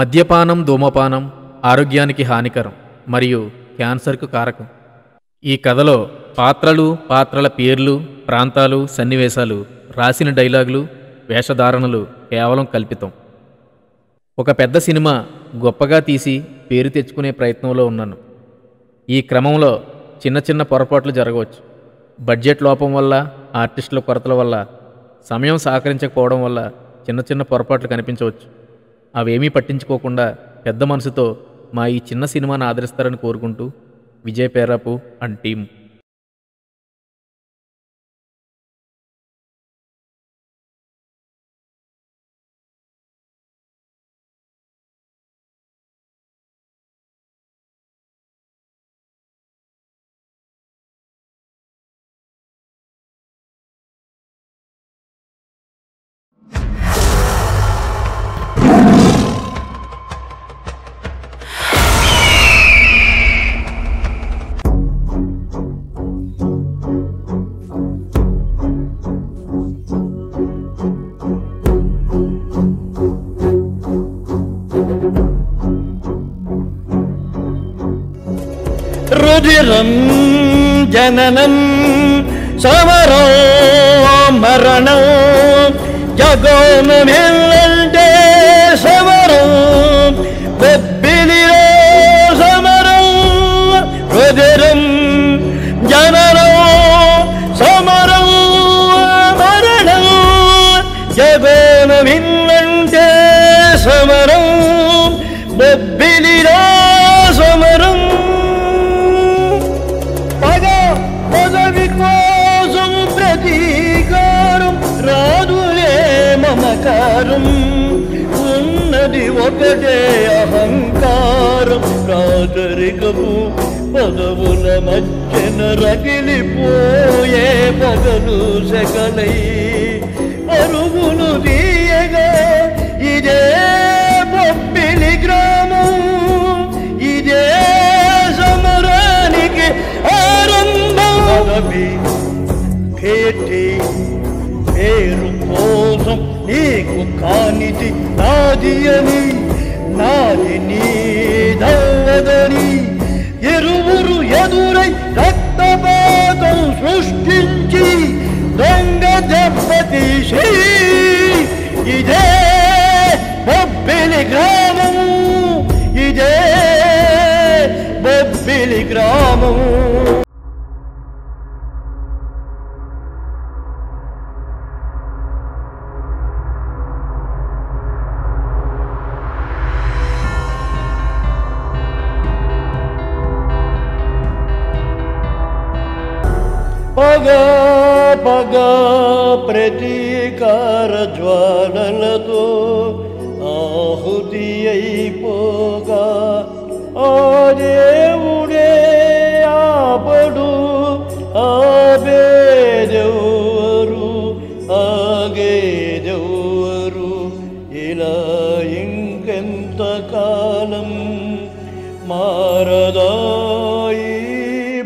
మద్యపానం, ధూమపానం ఆరోగ్యానికి హానికరం మరియు క్యాన్సర్కు కారకం. ఈ కథలో పాత్రలు, పాత్రల పేర్లు, ప్రాంతాలు, సన్నివేశాలు, రాసిన డైలాగులు, వేషధారణలు కేవలం కల్పితం. ఒక పెద్ద సినిమా గొప్పగా తీసి పేరు తెచ్చుకునే ప్రయత్నంలో ఉన్నాను. ఈ క్రమంలో చిన్న చిన్న పొరపాట్లు జరగవచ్చు. బడ్జెట్ లోపం వల్ల, ఆర్టిస్టుల కొరతల వల్ల, సమయం సహకరించకపోవడం వల్ల చిన్న చిన్న పొరపాట్లు కనిపించవచ్చు. అవేమీ పట్టించుకోకుండా పెద్ద మనసుతో మా ఈ చిన్న సినిమాను ఆదరిస్తారని కోరుకుంటూ విజయ్ పేరాపు అండ్ టీం. రుధిరం జననం సమరం మరణం జగోనమిల్లంటే సమరం బొబ్బిలిలో సమరం. రుధిరం జననం సమరం మరణం జగోనమిల్లంటే సమరం బొబ్బిలిలో సమరం. పదవి కోసం ప్రతీకారం రాదులే మమకారం. ఉన్నది ఒకటే అహంకారం. రాజరికపు పదవుల మధ్యన రగిలిపోయే పగలు సెగలై అరుగులు తీయగా ఇదే బొబ్బిలి గ్రామం. ఇదే సమరానికి ఆరంభం. పదవి, కీర్తి, పేరు కోసం నీకు కానిది నాది అని, నాది నీదవదని ఇరువురు ఎదురై రక్తపాతం సృష్టించి దొంగ దెబ్బతీసి ఇదే బొబ్బిలి గ్రామము. ఇదే బొబ్బిలి గ్రామము. పగ పగ ప్రతీకార జ్వాలలతో ఆహుతి అయిపోగా ఆ దేవుడే ఆపడు. ఆబేదెవ్వరు ఆగేదెవ్వరు. ఇలా ఇంకెంతకాలం మారదాయి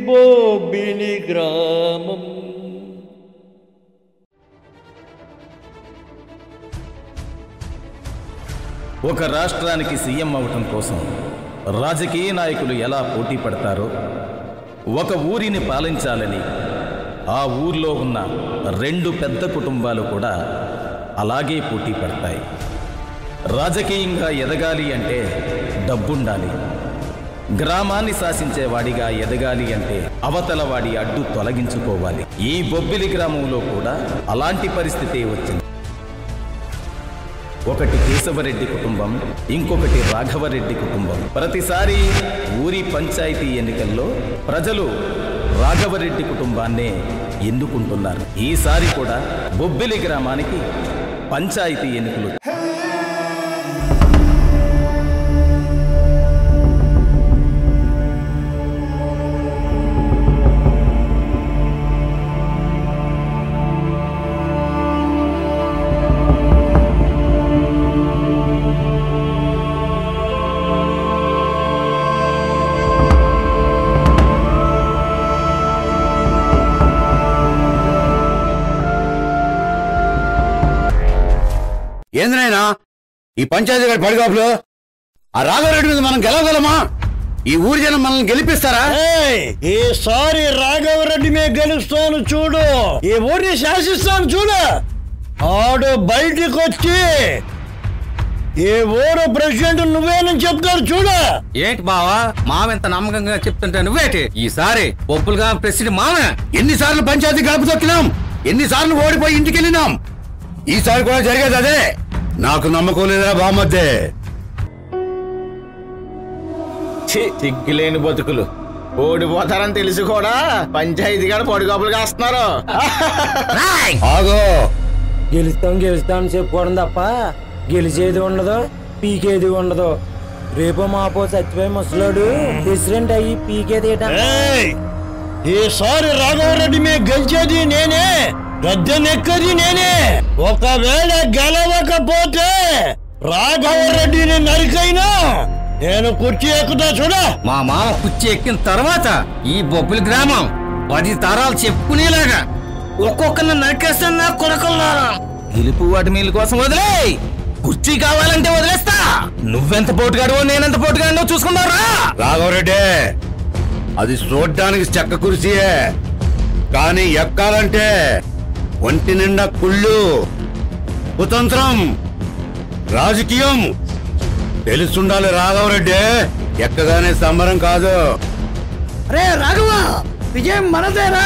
బొబ్బిలి గ్రామం. ఒక రాష్ట్రానికి సీఎం అవటం కోసం రాజకీయ నాయకులు ఎలా పోటీ పడతారో, ఒక ఊరిని పాలించాలని ఆ ఊర్లో ఉన్న రెండు పెద్ద కుటుంబాలు కూడా అలాగే పోటీ పడతాయి. రాజకీయంగా ఎదగాలి అంటే డబ్బుండాలి. గ్రామాన్ని శాసించేవాడిగా ఎదగాలి అంటే అవతలవాడి అడ్డు తొలగించుకోవాలి. ఈ బొబ్బిలి గ్రామంలో కూడా అలాంటి పరిస్థితి వచ్చింది. ఒకటి కేశవరెడ్డి కుటుంబం, ఇంకొకటి రాఘవరెడ్డి కుటుంబం. ప్రతిసారి ఊరి పంచాయతీ ఎన్నికల్లో ప్రజలు రాఘవరెడ్డి కుటుంబాన్నే ఎన్నుకుంటున్నారు. ఈసారి కూడా బొబ్బిలి గ్రామానికి పంచాయతీ ఎన్నికలు. ఏంది నాయనా ఈ పంచాయతీ గారి పడిగాపులు? ఆ రాఘవరెడ్డి మీద మనం గెలవగలమా? ఈ ఊరి జనం మనల్ని గెలిపిస్తారా? ఈసారి రాఘవరెడ్డి మీద గెలుస్తాను చూడు, ఈ ఊరిని శాసిస్తాను చూడు. ఆడు బయటికి వచ్చి ఈ ఊరు ప్రెసిడెంట్ నువ్వేనని చెప్తారు చూడు. ఏంటి బావా మామెంత నమ్మకంగా చెప్తుంటే నువ్వేటి? ఈసారి ఒప్పులుగా ప్రెసిడెంట్ మామే. ఎన్నిసార్లు పంచాయతీ గడప తొక్కినాం, ఎన్నిసార్లు ఓడిపోయి ఇంటికి వెళ్ళినాం. ఈసారి కూడా జరిగేది అదే. నాకు నమ్మకం లేదా బామద్దే? సిగ్గులేని బతుకులు, ఓడిపోతారని తెలిసి కూడా పంచాయతీ గారు పొడిగోపులు కాస్తున్నారు. ఆగో, గెలుస్తాం చెప్పుకోవడం తప్ప గెలిచేది ఉండదు, పీకేది ఉండదు. రేపో మాపో చచ్చిపోయి ముసలాడు ప్రెసిడెంట్ అయ్యి పీకేది. ఈసారి రాఘవరెడ్డి మీద గెలిచేది నేనే, గద్దెనెక్కది నేనే. ఒకవేళ గెలవకపోతే రాఘవరెడ్డిని నరికైనా నేను కుర్చీ ఎక్కుతా చూడ. మా మామ కుర్చీ ఎక్కిన తర్వాత ఈ బొబ్బిలి గ్రామం 10 తరాలు చెప్పుకునేలాగా ఒక్కొక్కరిని నరికేస్తాను నా కొడుకున్నారా. గెలుపు వాటి మీల కోసం వదిలే, కుర్చీ కావాలంటే వదిలేస్తా. నువ్వెంత పోటుగాడో నేనెంత పోటుగాడో చూసుకున్నారా? రాఘవరెడ్డి అది చూడ్డానికి చెక్క కుర్చీయే, కానీ ఎక్కాలంటే ఒంటి నిండా కుళ్ళు, కుతంత్రం, రాజకీయం తెలుసుండాలి. రాఘవరెడ్డి ఎక్కగానే సంబరం కాదు. రే రాఘవ, విజయం మనదేరా.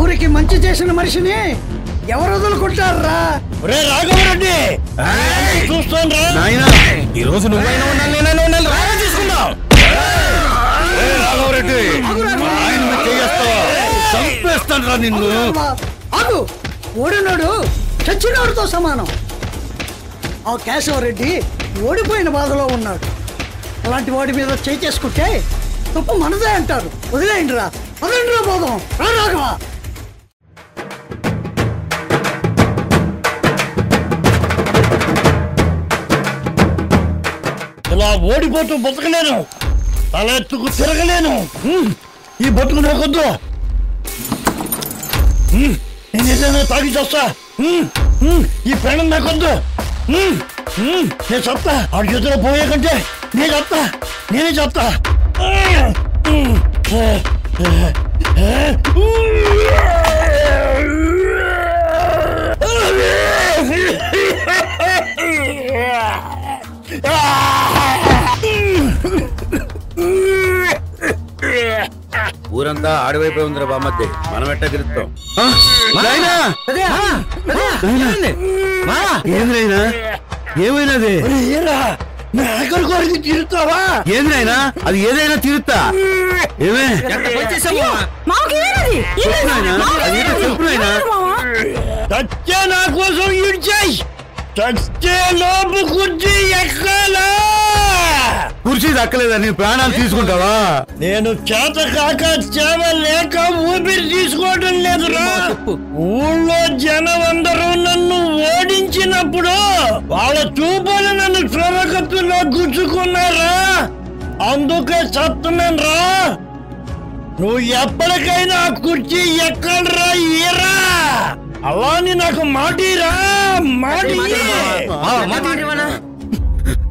ఊరికి మంచి చేసిన మనిషిని ఎవరు వదులుకుంటారా? రే రాఘవరెడ్డి చూస్తాను రా. నాయనా, ఈ రోజు నువ్వైనా ఉండాలి, నేనైనా ఉండాలి. రాగా తీసుకుందాం. రాఘవరెడ్డి ఆయన చంపేస్తాను రా నిన్ను. ఆగు, ఓడినోడు చచ్చినోడితో సమానం. ఆ కేశవరెడ్డి ఓడిపోయిన బాధలో ఉన్నాడు. అలాంటి వాడి మీద చేయి చేసుకుంటే తప్పు మనదే అంటారు. వదిలేయండి రా, వదండి రా పోదాం. రా రాఘవ. ఇలా ఓడిపోతూ బతకలేను, తల ఎత్తుకు తిరగలేను. ఈ బతుకు నాకొద్దు. నేను ఏదైనా తాగి చేస్తా. ఈ ప్రాణం నాకొద్దు. నేను చెప్తా, ఆడి చేతిలో పోయే కంటే నేను చెప్తా, నేనే చెప్తా. ఊరంతా ఆడివైపోయి ఉందిరా బామ్మద్ది, మనం ఎట్టా గెలుస్తాం? ఏంద్రైనా ఏమైనాది? ఆఖరి కోరిక తీరుతావా? ఏంద్రైనా అది ఏదైనా తీరుతా. ఏమే చెప్పునైనా చచ్చే నా కోసం ఇడ్చాయి. చచ్చే లోపు కుర్చీ ఎక్కాలా? కుర్చీ దక్కలేదా? నీ ప్రాణాలు తీసుకుంటావా? నేను చేత కాక చేవ లేక ఊపిరి తీసుకోవడం లేదురా. ఊళ్ళో జనం అందరూ నన్ను ఓడించినప్పుడు వాళ్ళ చూపులు నన్ను చొరకత్తులో గుచ్చుకున్నారా, అందుకే చస్తున్నాను రా. నువ్వు ఎప్పటికైనా కుర్చీ ఎక్కడరా ఈరా, అలాని నాకు మాటిరా. మాటి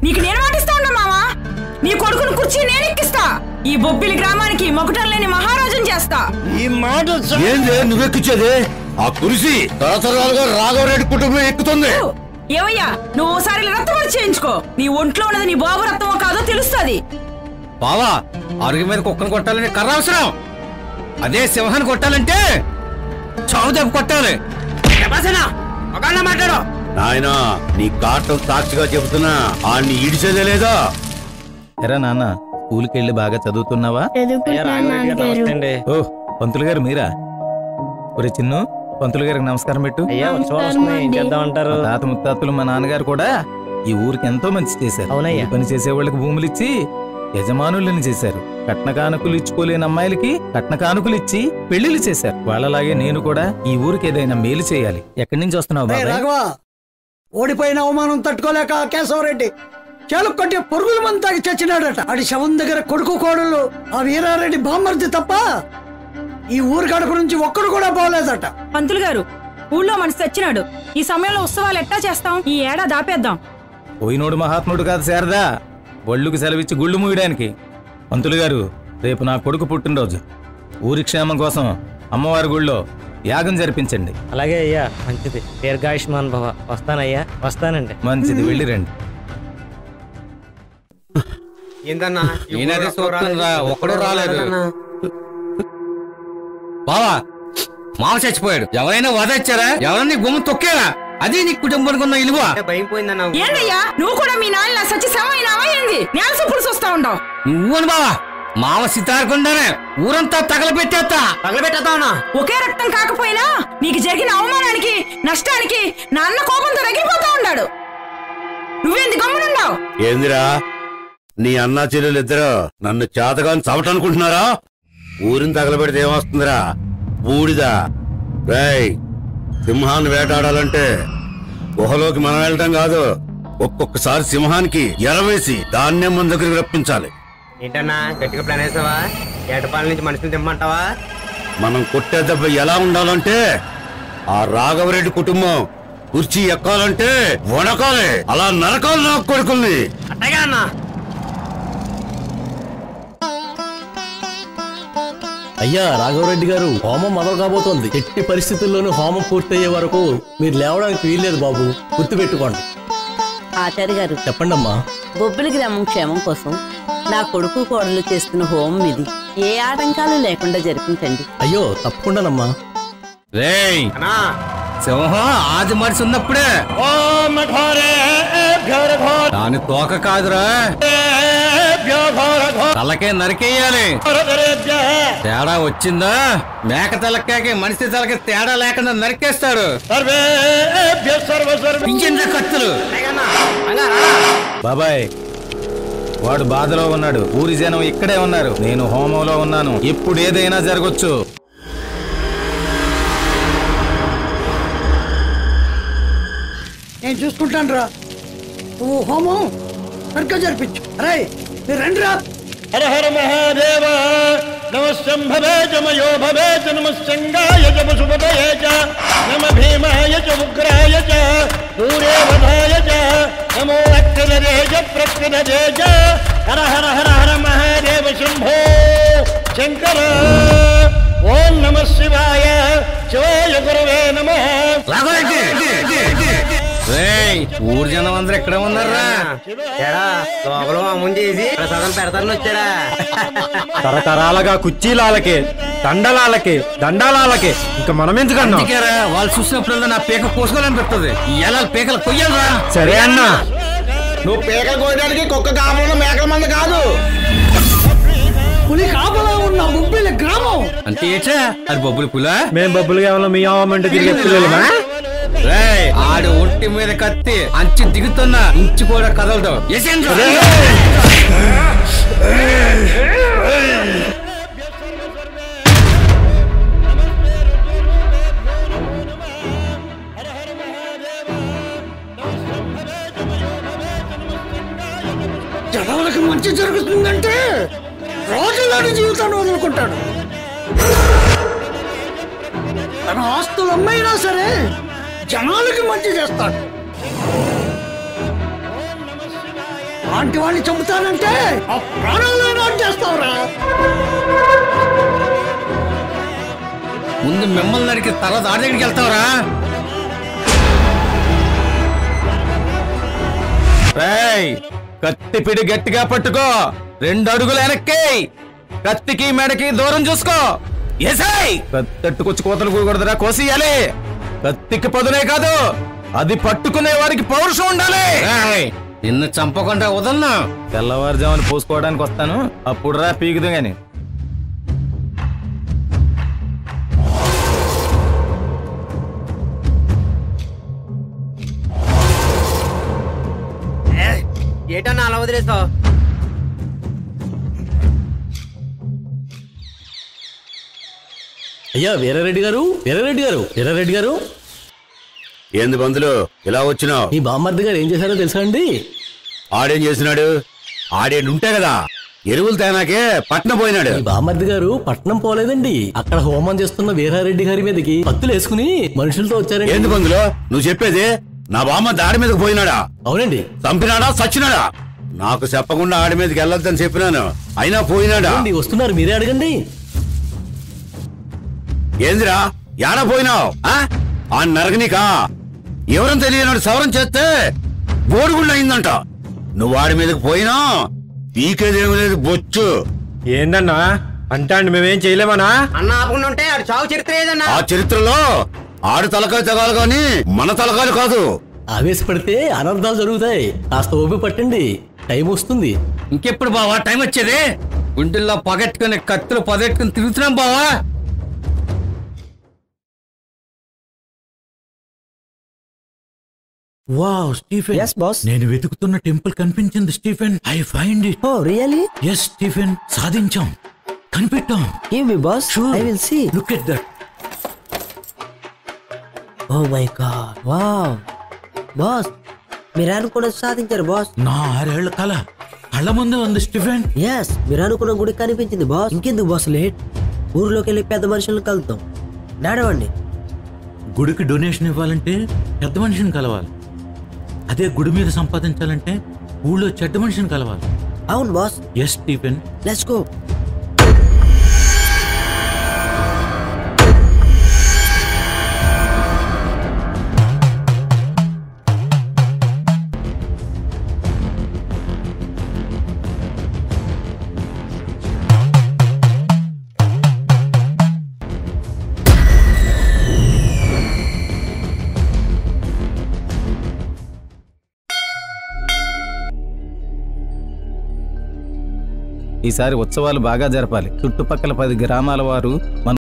నీకు నేను మాటిస్తా ఉన్నా మావా. నీ కొడుకును కుర్చీ నేను ఎక్కిస్తా. ఈ బొబ్బిలి గ్రామానికి మొకటం లేని మహారాజుని చేస్తా. ఈ మాట ఏంది నువ్వెక్కిచ్చేది? ఆ కుర్చీ తరతరాలుగా రాఘవరెడ్డి కుటుంబం ఎక్కుతుంది. ఏమయ్యా, నువ్వు ఓసారి రక్తం చేయించుకో. నీ ఒంట్లో ఉన్నది నీ బాబు రక్తమో కాదో తెలుస్తుంది. బావా, అరుగు మీద కుక్కను కొట్టాలని కర్ర అవసరం. అదే సింహాన్ని కొట్టాలంటే చావు దెబ్బ కొట్టాలి. మాట్లాడు నాయనా, నీ కాటం సాక్షిగా చెబుతున్నా, ఆడిని ఇడిచేదే లేదా? ఎరా నాన్న, స్కూల్కి వెళ్ళి బాగా చదువుతున్నావా? ఓ, పంతులు గారు మీరా? ఒరే చిన్ను, పంతులు గారికి నమస్కారం పెట్టు. తాత ముత్తాతలు మా నాన్నగారు కూడా ఈ ఊరికి ఎంతో మంచి చేశారు. ఈ పని చేసే వాళ్ళకి భూములు ఇచ్చి యజమానులను చేశారు. కట్న కానుకలు ఇచ్చుకోలేని అమ్మాయిలకి కట్న కానుకలు ఇచ్చి పెళ్లిళ్ళు చేశారు. వాళ్ళలాగే నేను కూడా ఈ ఊరికి ఏదైనా మేలు చేయాలి. ఎక్కడి నుంచి వస్తున్నావు బాబాయ్? ఓడిపోయిన అవమానం తట్టుకోలేక కేశవరెడ్డి చేలు కొట్టి పొరుగుల మంది తాగి చచ్చినాడట. ఆడి శవం దగ్గర కొడుకు కోడలు ఆ వీరారెడ్డి బామ్మర్ది తప్ప ఈ ఊరు గడప నుంచి ఒక్కడు కూడా పోలేదట. పంతులు గారు, ఊళ్ళో మనిషి చచ్చినాడు. ఈ సమయంలో ఉత్సవాలు ఎట్టా చేస్తాం? ఈ ఏడాది ఆపేద్దాం. పోయినోడు మహాత్ముడు కాదు శారదా, ఒళ్ళుకు సెలవిచ్చి గుళ్ళు మూయడానికి. పంతులు గారు, రేపు నా కొడుకు పుట్టినరోజు. ఊరి క్షేమం కోసం అమ్మవారి గుళ్ళో యాగం జరిపించండి. అలాగే అయ్యా, మంచిది. దీర్ఘాయుష్మాన్ భవ. వస్తానయ్యా, వస్తానండి. మంచిది, వెళ్ళి రండి. ఏందన్నా ఒక్కడో రాలేదు బావా. మావ చచ్చిపోయాడు. ఎవరైనా వదచ్చారా? ఎవరైనా గుమ్మ తొక్కారా? అది నీ కుటుంబానికి ఉన్న ఇలువ. భయం పోయిందన్నా. ఏంటయ్యా, నువ్వు కూడా మీ నాన్న సచ్చి సమయనావా ఏంది? నేల సొప్పులు చూస్తా ఉండవు. నువ్వును బావా, మావ సితారకుండానే ఊరంతా తగలబెట్టేద్దామన్నా. ఒకే రక్తం కాకపోయినా నీకు జరిగిన అవమానానికి, నష్టానికి నాన్న కోపంతో రగిలిపోతా ఉన్నాడు. నువ్వేంది గమ్మునున్నావు? ఏందిరా, నీ అన్నా చెల్లెలిద్దరు నన్ను చేతగాని చవటనుకుంటున్నారా? ఊరిని తగలబెడితే ఏమొస్తుందిరా? బూడిదా. రేయ్, సింహాన్ని వేటాడాలంటే గుహలోకి మనం వెళ్ళటం కాదు, ఒక్కొక్కసారి సింహానికి ఎరవేసి దాన్నే మన దగ్గరికి రప్పించాలి. ఏంటన్నా గట్టిగా ప్లాన్ వేసావా? ఏటపాల నుంచి మనుషులు తెమ్మంటావా? మనం కొట్టే దెబ్బ ఎలా ఉండాలంటే, ఆ రాఘవరెడ్డి కుటుంబం కుర్చీ ఎక్కాలంటే వణకాలి, అలా నరకాలి నా కొడుకుల్ని. అట్టగా అన్నా. అయ్యా రాఘవరెడ్డి గారు, హోమం మొదలు కాబోతోంది. ఎట్టి పరిస్థితుల్లోనూ హోమం పూర్తయ్యే వరకు మీరు లేవడానికి వీల్లేదు బాబు, గుర్తుపెట్టుకోండి. ఆచార్య గారు చెప్పండి అమ్మా. బొబ్బిలి గ్రామం క్షేమం కోసం నా కొడుకు కోడలు చేస్తున్న హోమం ఇది. ఏ ఆటంకాలు లేకుండా జరిపించండి. అయ్యో తప్పకుండానమ్మా. రేయ్, సింహం ఆది మనిషి ఉన్నప్పుడే దాని తోక కాదురా, తలకే నరికేయాలి. తేడా వచ్చిందా, మేక తలకాకి మనిషి తలకి తేడా లేకుండా నరికేస్తాడు. కత్తులు. బాబాయ్, వాడు బాధలో ఉన్నాడు, ఊరి జనం ఇక్కడే ఉన్నారు, నేను హోమంలో ఉన్నాను. ఎప్పుడు ఏదైనా జరగొచ్చు. నేను చూసుకుంటాను రా, నువ్వు హోమం సరిగ్గా జరిపించు. అరే మీరు రండి రా. హర హర మహాదేవ నమస్సంభవే జమయో భవే నమస్సంగాయ జ వసుపతయే చ నమ భీమాయ చ ఉగ్రాయ చ దూరే వధాయ చ నమో అక్షరే చ ప్రకృతే చ హర హర హర హర మహాదేవ శంభో శంకర. ఓం నమః శివాయ శివాయ గురవే నమః. ఊరు జనం అందరూ ఎక్కడ ఉన్నారా? లోపల మామూలు చేసి ప్రసాదం పెడతాను వచ్చారా? తరతరాలుగా కుర్చీలాలకే, దండలాలకే, దండాలకే, ఇంకా మనం ఎందుకన్నా? వాళ్ళు చూసినప్పుడు నా పీక కోసుకోవాలనిపిస్తుంది. ఎలా పీకలు కొయ్యాలరా? సరే అన్నా. నువ్వు పీకలు కోయడానికి కుక్క కాపంలో మేకల మంది కాదు, పులి కాపలా ఉన్న బొబ్బిలి గ్రామం. అంటే ఏటా అది బొబ్బులు పులా? మేం బొబ్బులు కావాలో మీ అవ్వమంటే తిరిగి ఆడు ఒంటి మీద కత్తి అంచి దిగుతున్నా ఇంచి కూడా కదలదు. జనాలకు మంచి జరుగుతుందంటే రోజులాంటి జీవితాన్ని వదులుకుంటాడు. తన ఆస్తులు అమ్మైనా సరే జనాలకి మంచి చేస్తాడు. అలాంటి వాడిని చంపుతానంటే ఆ ప్రాణాలను చేస్తావురా. ముందు మిమ్మల్ని నరికి తర్వాత ఆడి దగ్గరికి వెళ్తావరా? కత్తి పిడి గట్టిగా పట్టుకో, 2 అడుగులు వెనక్కి, కత్తికి మెడకి దూరం చూసుకో. కత్తెట్టుకొచ్చి కోతలు కూడదురా, కోసియాలి. కత్తికి పదునే కాదు, అది పట్టుకునే వారికి పౌరుషం ఉండాలి. నిన్ను చంపకుండా వదలను. తెల్లవారుజామున పోసుకోవడానికి వస్తాను, అప్పుడు రా పీకుదు గాని. ఏటన్నా అలా వదిలేస్తావు? అయ్యా వీరారెడ్డి గారు, వీరారెడ్డి గారు, వీరారెడ్డి గారు. ఏంది బంధులు ఇలా వచ్చినావు? ఈ బామ్మర్ది గారు ఏం చేశారో తెలుసా అండి? ఆడేం చేసినాడు? ఆడేంటే కదా ఎరువులు తేనాకే పట్నం పోయినాడు. బామర్ది గారు పట్నం పోలేదండి, అక్కడ హోమం చేస్తున్న వీరారెడ్డి గారి మీదకి కత్తులు వేసుకుని మనుషులతో వచ్చారండి. ఏంది బంధులో నువ్వు చెప్పేది? నా బామ్మ ఆడి మీదకి పోయినాడా? అవునండి. చంపినాడా సచ్చినాడా? నాకు చెప్పకుండా ఆడి మీదకి వెళ్ళొద్దని చెప్పినాను, అయినా పోయినాడా? వస్తున్నారు, మీరే అడగండి. ఏందిరా యాడ పోయినావు? ఆ నరకనికా ఎవరని తెలియనాడు సవరం చేస్తే బోరుగుండు అయిందంట. నువ్వు వాడి మీదకి పోయినా పీకేదేమి లేదు బొచ్చు. ఏందన్నా అంటాండి, మేమేం చేయలేమనా? అన్న ఆపకుండా ఉంటే ఆడు చావు చరిత్ర ఏదన్నా? ఆ చరిత్రలో ఆడు తలకాయ తగాలి గాని మన తలకాయలు కాదు. ఆవేశపడితే అనర్థాలు జరుగుతాయి, కాస్త ఓపి పట్టండి, టైం వస్తుంది. ఇంకెప్పుడు బావా టైం వచ్చేది? గుండెల్లో పగెట్టుకుని కత్తులు పగెట్టుకుని తిరుగుతున్నాం బావా. Wow Stephen. yes boss. నేను వెతుకుతున్న టెంపుల్ కనిపించింది Stephen. I find it. oh really? yes Stephen, సాధించాం, కనిపెట్టాం. give me boss. sure. I will see. look at that. oh my god, wow boss, మీరు అనుకున్న సాధించారు బాస్. నా 6 ఏళ్ల కళ కళ్ళ ముందే ఉంది స్టీఫెన్. yes మీరు అనుకున్న గుడి కనిపించింది బాస్. ఇంకెందుకు బాస్ లేట్, ఊర్లోకి వెళ్ళి పెద్ద మనుషులను కలుద్దాం. నడవండి. గుడికి డొనేషన్ ఇవ్వాలంటే పెద్ద మనిషిని కలవాలి, అదే గుడి మీద సంపాదించాలంటే ఊళ్ళో చెడ్డ మనిషిని కలవాలి. అవును boss. Yes Stephen, let's go. ఈసారి ఉత్సవాలు బాగా జరపాలి. చుట్టుపక్కల 10 గ్రామాల వారు మన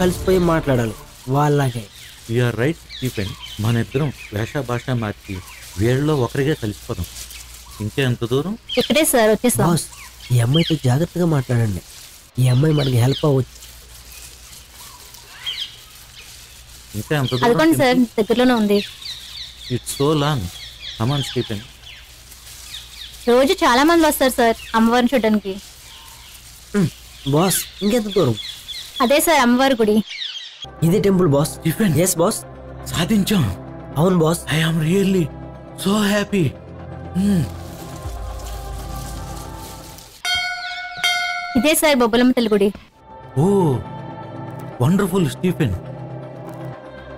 కలిసిపోయి మాట్లాడాలి వాళ్ళకే. యూఆర్ రైట్ స్టీఫెన్, మన ఇద్దరం వేష భాష మార్చి వీళ్ళలో ఒకరిగా కలిసిపోదాం. ఇంకా ఎంత దూరం? ఇక్కడే సార్, వచ్చేసాం. బాస్ ఈ అమ్మాయితో జాగ్రత్తగా మాట్లాడండి, ఈ అమ్మాయి మనకి హెల్ప్ అవ్వచ్చు. ఇంకా ఎంత అదిగోండి దూరం? సార్, దగ్గరలోనే ఉంది. It's so long. Come on Stephen. రోజు చాలా మంది వస్తారు సార్ అమ్మవారిని చూడడానికి. బాస్ ఇంకెంత దూరం? అదే సార్ అమ్మవారి గుడి. ఇదే temple boss. Stephen, yes boss. సాధించాం. అవును boss. I am really so happy. ఇదే సార్ బొబ్బలమ్మ తల్లి గుడి. ఓ వండర్ఫుల్ స్టీఫెన్,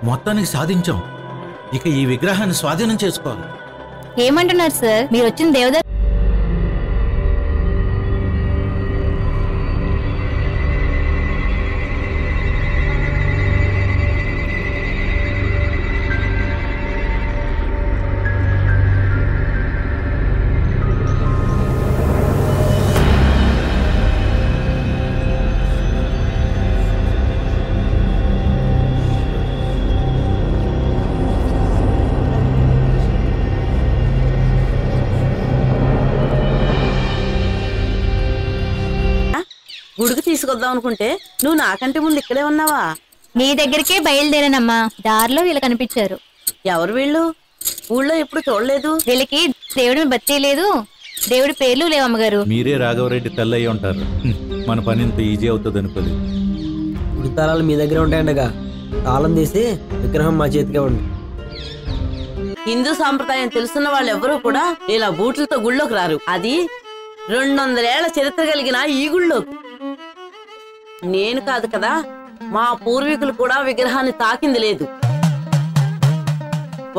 మొత్తానికి సాధించాం. ఇక ఈ విగ్రహాన్ని స్వాధీనం చేసుకోవాలి. ఏమంటున్నారు సార్, మీరు వచ్చిన దేవదారు గుడికి తీసుకొద్దాం అనుకుంటే నువ్వు నాకంటే ముందు ఇక్కడే ఉన్నావా? మీ దగ్గరికే బయలుదేరానమ్మా, దారిలో వీళ్ళు కనిపించారు. ఎవరు వీళ్ళు? ఊళ్ళో ఎప్పుడు చూడలేదు. వీళ్ళకి దేవుడి భక్తి లేదు, దేవుడి పేర్లు లేవు అమ్మగారు. మీరే రాఘవరెడ్డి తల్లయ్య ఉంటారు. మన పని ఇంత ఈజీ అవుతుంది అనుకోలేదు. గుడి తాళాలు మీ దగ్గర ఉంటాయండగా, తాళం తీసి విగ్రహం మా చేతికే ఉంది. హిందూ సాంప్రదాయం తెలుసున్న వాళ్ళు ఎవరూ కూడా ఇలా బూట్లతో గుళ్ళోకి రారు. అది 200 ఏళ్ల చరిత్ర కలిగిన ఈ గుళ్ళోకి. నేను కాదు కదా, మా పూర్వీకులు కూడా విగ్రహాన్ని తాకింది లేదు.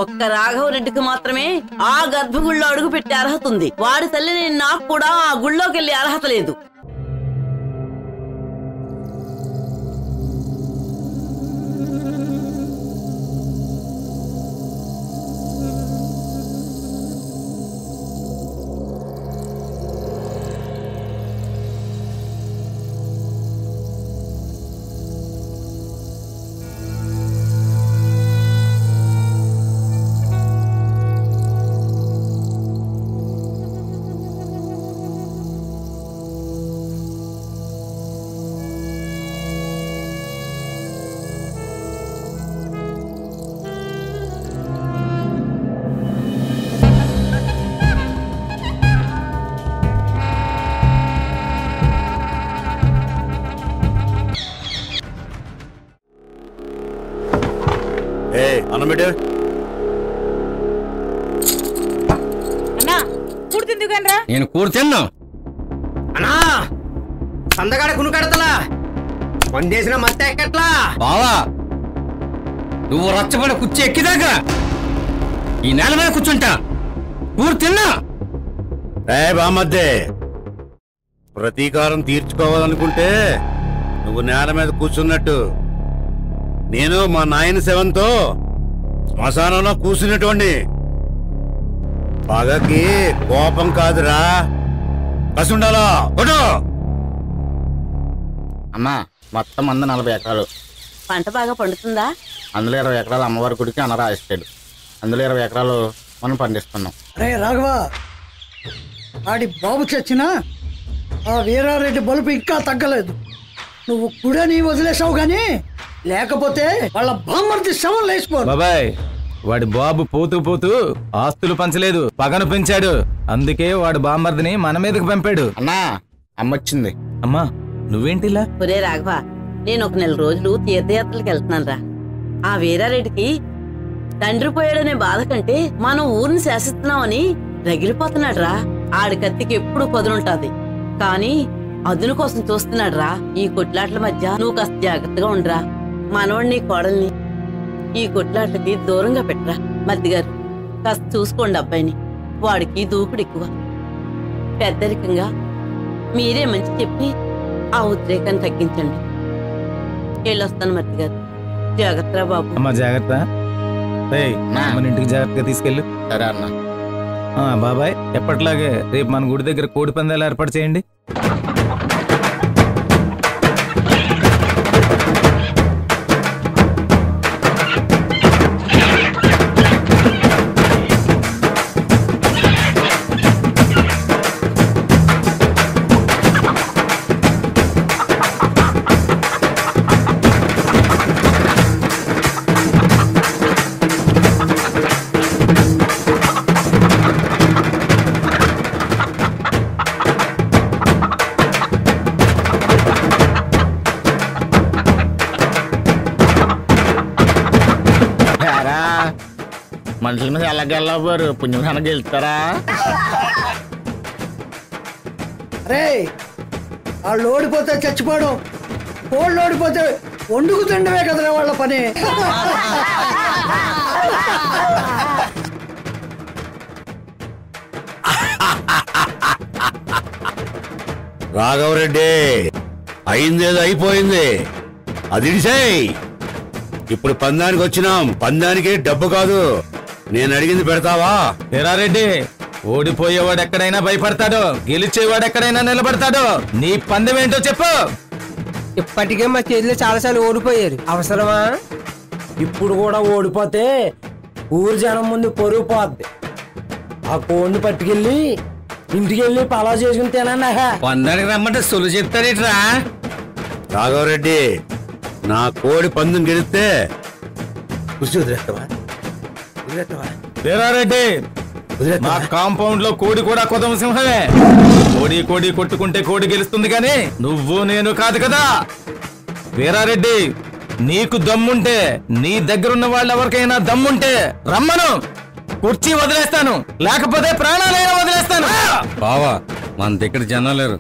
ఒక్క రాఘవరెడ్డికి మాత్రమే ఆ గర్భగుళ్ళో అడుగు పెట్టే అర్హత ఉంది. వాడి తల్లిని నాకు కూడా ఆ గుళ్ళోకి వెళ్ళే అర్హత లేదు. అన్నమిటే అన్నా కూడు తిందుకనరా. నేను కూడు తిన్నా అన్నా సందగాడ కునుకడతలా వందేసిన మత్త ఎక్కట్లా. బావా నువ్వు రచ్చబడి కుర్చీ ఎక్కిదాకా ఈ నేల మీద కూర్చుంటా. కూడు తిన్నా. బామద్దే, ప్రతీకారం తీర్చుకోవాలనుకుంటే నువ్వు నేల మీద కూర్చున్నట్టు నేను మా నాయన శవంతో శ్మశానంలో కూర్చున్నటువంటి. పగకి కోపం కాదురా, కసుండాలా కొట్టు. అమ్మా మొత్తం 40 ఎకరాలు. పంట బాగా పండుతుందా? అందులో 20 ఎకరాలు అమ్మవారి గుడికి అన్న రాయిస్తాడు. అందులో 20 ఎకరాలు మనం పండిస్తున్నాం. రే రాఘవ, ఆడి బాబు చచ్చినా ఆ వీరారెడ్డి బలుపు ఇంకా తగ్గలేదు. నువ్వు కుడని వదిలేసావు గాని లేకపోతే వాళ్ళ బామ్మర్ది శవం లేచిపో. బాబాయ్, వాడి బాబు పోతూ పోతూ ఆస్తులు పంచలేదు, పగను పెంచాడు. అందుకే వాడు బామ్మర్దిని మన మీదకి పంపాడు. అన్నా అమ్మొచ్చింది. అమ్మా నువ్వేంటిలా? ఒరే రాఘవ, నేను ఒక 4 రోజులు తీర్థయాత్రలకు వెళ్తున్నాను రా. ఆ వీరారెడ్డికి తండ్రి పోయాడనే బాధ కంటే మనం ఊరిని శాసిస్తున్నామని రగిలిపోతున్నాడు రా. ఆడి కత్తికి ఎప్పుడు పదునుంటాది, కానీ అదును కోసం చూస్తున్నాడు రా. ఈ కొట్లాట్ల మధ్య నువ్వు కాస్త జాగ్రత్తగా ఉండరా. మనవాడిని కోడల్ని ఈ కొట్లాట్లకి దూరంగా పెట్టరా. మద్దిగారు కాస్త చూసుకోండి అబ్బాయిని, వాడికి దూకుడు ఎక్కువ. పెద్దరికంగా మీరే మంచి చెప్పి ఆ ఉద్రేకాన్ని తగ్గించండి. వెళ్ళొస్తాను మద్దిగారు. జాగ్రత్త బాబు. అమ్మా జాగ్రత్త. మన ఇంటికి జాగ్రత్తగా తీసుకెళ్ళు. సరే అన్న. బాబాయ్, ఎప్పటిలాగే రేపు మన గుడి దగ్గర కోడి పందాలు ఏర్పాటు చేయండి. మనుషుల మీద ఎలాగెళ్ళవారు పుణ్యం గెలుస్తారా? రే, వాళ్ళు ఓడిపోతే చచ్చిపోవడం, కోళ్ళు ఓడిపోతే వండుకు తిండమే కదరా వాళ్ళ పని. రాఘవరెడ్డి, అయిందేదో అయిపోయింది, అది ఇడిసేయ్. ఇప్పుడు పందానికి వచ్చినాం, పందానికి డబ్బు కాదు. నేను అడిగింది పెడతావా? వీరారెడ్డి, ఓడిపోయేవాడు ఎక్కడైనా భయపడతాడు, గెలిచేవాడు ఎక్కడైనా నిలబడతాడు. నీ పందెం ఏంటో చెప్పు. ఇప్పటికే మా చేతిలో చాలాసార్లు ఓడిపోయారు, అవసరమా? ఇప్పుడు కూడా ఓడిపోతే ఊరు జనం ముందు పొరుగు పోద్ది. ఆ కోడిని పట్టుకెళ్ళి ఇంటికి వెళ్ళి పలావ్ చేసుకుని తినన్నా. పందానికి రమ్మంటే సొలు చెప్తారేట్రా? రాఘవరెడ్డి, నా కోడి పందెం గెలిస్తే కుర్చీ వదిలేస్తావా? వీరారెడ్డి మా కాంపౌండ్ లో కోడి కూడా కొదమ సింహమే. కోడి కొట్టుకుంటే కోడి గెలుస్తుంది కానీ నువ్వు నేను కాదు కదా. వీరారెడ్డి నీకు దమ్ముంటే, నీ దగ్గరున్న వాళ్ళు ఎవరికైనా దమ్ముంటే రమ్మను, కుర్చీ వదిలేస్తాను, లేకపోతే ప్రాణాలైనా వదిలేస్తాను. బావా మన దగ్గర జనం లేరు,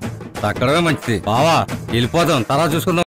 అక్కడమే మంచిది. బావా వెళ్ళిపోదాం, తర్వాత చూసుకుందాం.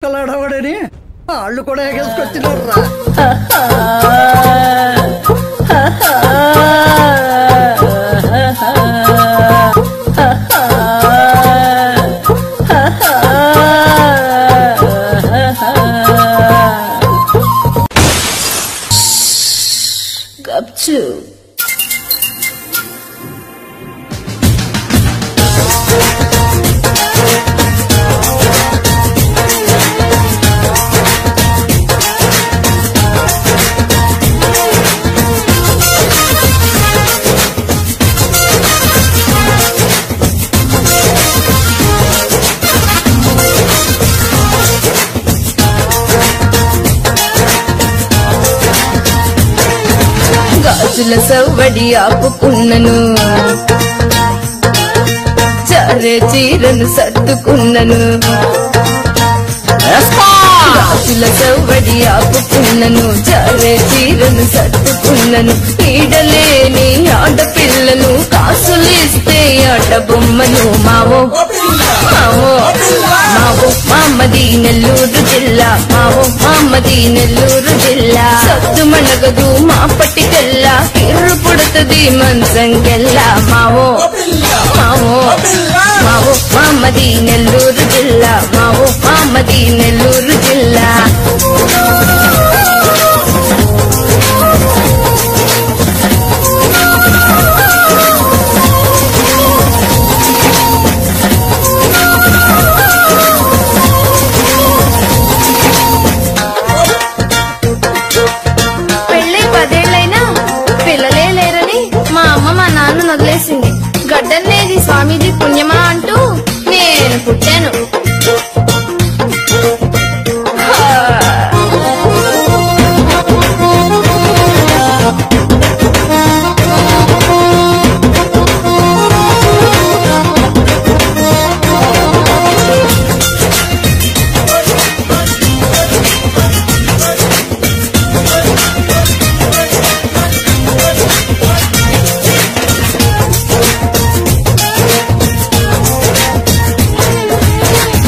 కలాడవాడని వాళ్ళు కూడా ఎగేసుకొచ్చినారు రా. గప్చు గాజుల సవ్వడి ఆపుకున్నను, చారే చీరను సర్దుకున్నను. గాజుల సవ్వడి ఆపుకున్నను, చారే చీరను సర్దుకున్నను. ఈడలేని ఆడపిల్లను కాసులిస్తే ఆట బొమ్మను. మావో మావో మావో మామది నెల్లూరు జిల్లా, మావో మామది నెల్లూరు జిల్లా. సత్తు మనగదు మా పట్టికెల్లా, కిర్రు పుడుతుంది మంచంకెల్లా. మావో మావో మావో మామది నెల్లూరు జిల్లా, మావో మామది నెల్లూరు జిల్లా. పెళ్ళై 10 ఏళ్లైనా పిల్లలే లేరని మా అమ్మ మా నాన్న వదిలేసింది. గడ్డన్నేది స్వామీజీ పుణ్యమా అంటూ నేను పుట్టాను.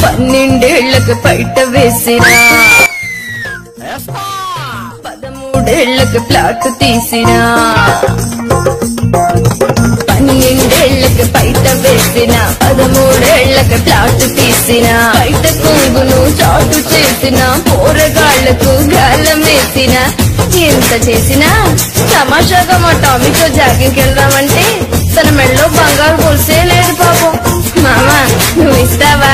పన్నెండేళ్లకు బయట వేసినా, 13 ఫ్లాట్ తీసినా. 12 బయట వేసిన, 13 ఫ్లాట్ తీసిన. బయట కొంగును చాటు చేసిన, పోరగాళ్లకు గాలం వేసిన. ఎంత చేసినా తమాషాగా మా టామీతో జాగింగ్కి వెళ్దామంటే తన మెడలో బంగారు గొలుసే లేదు పాపం. మామా నువ్వు ఇస్తావా?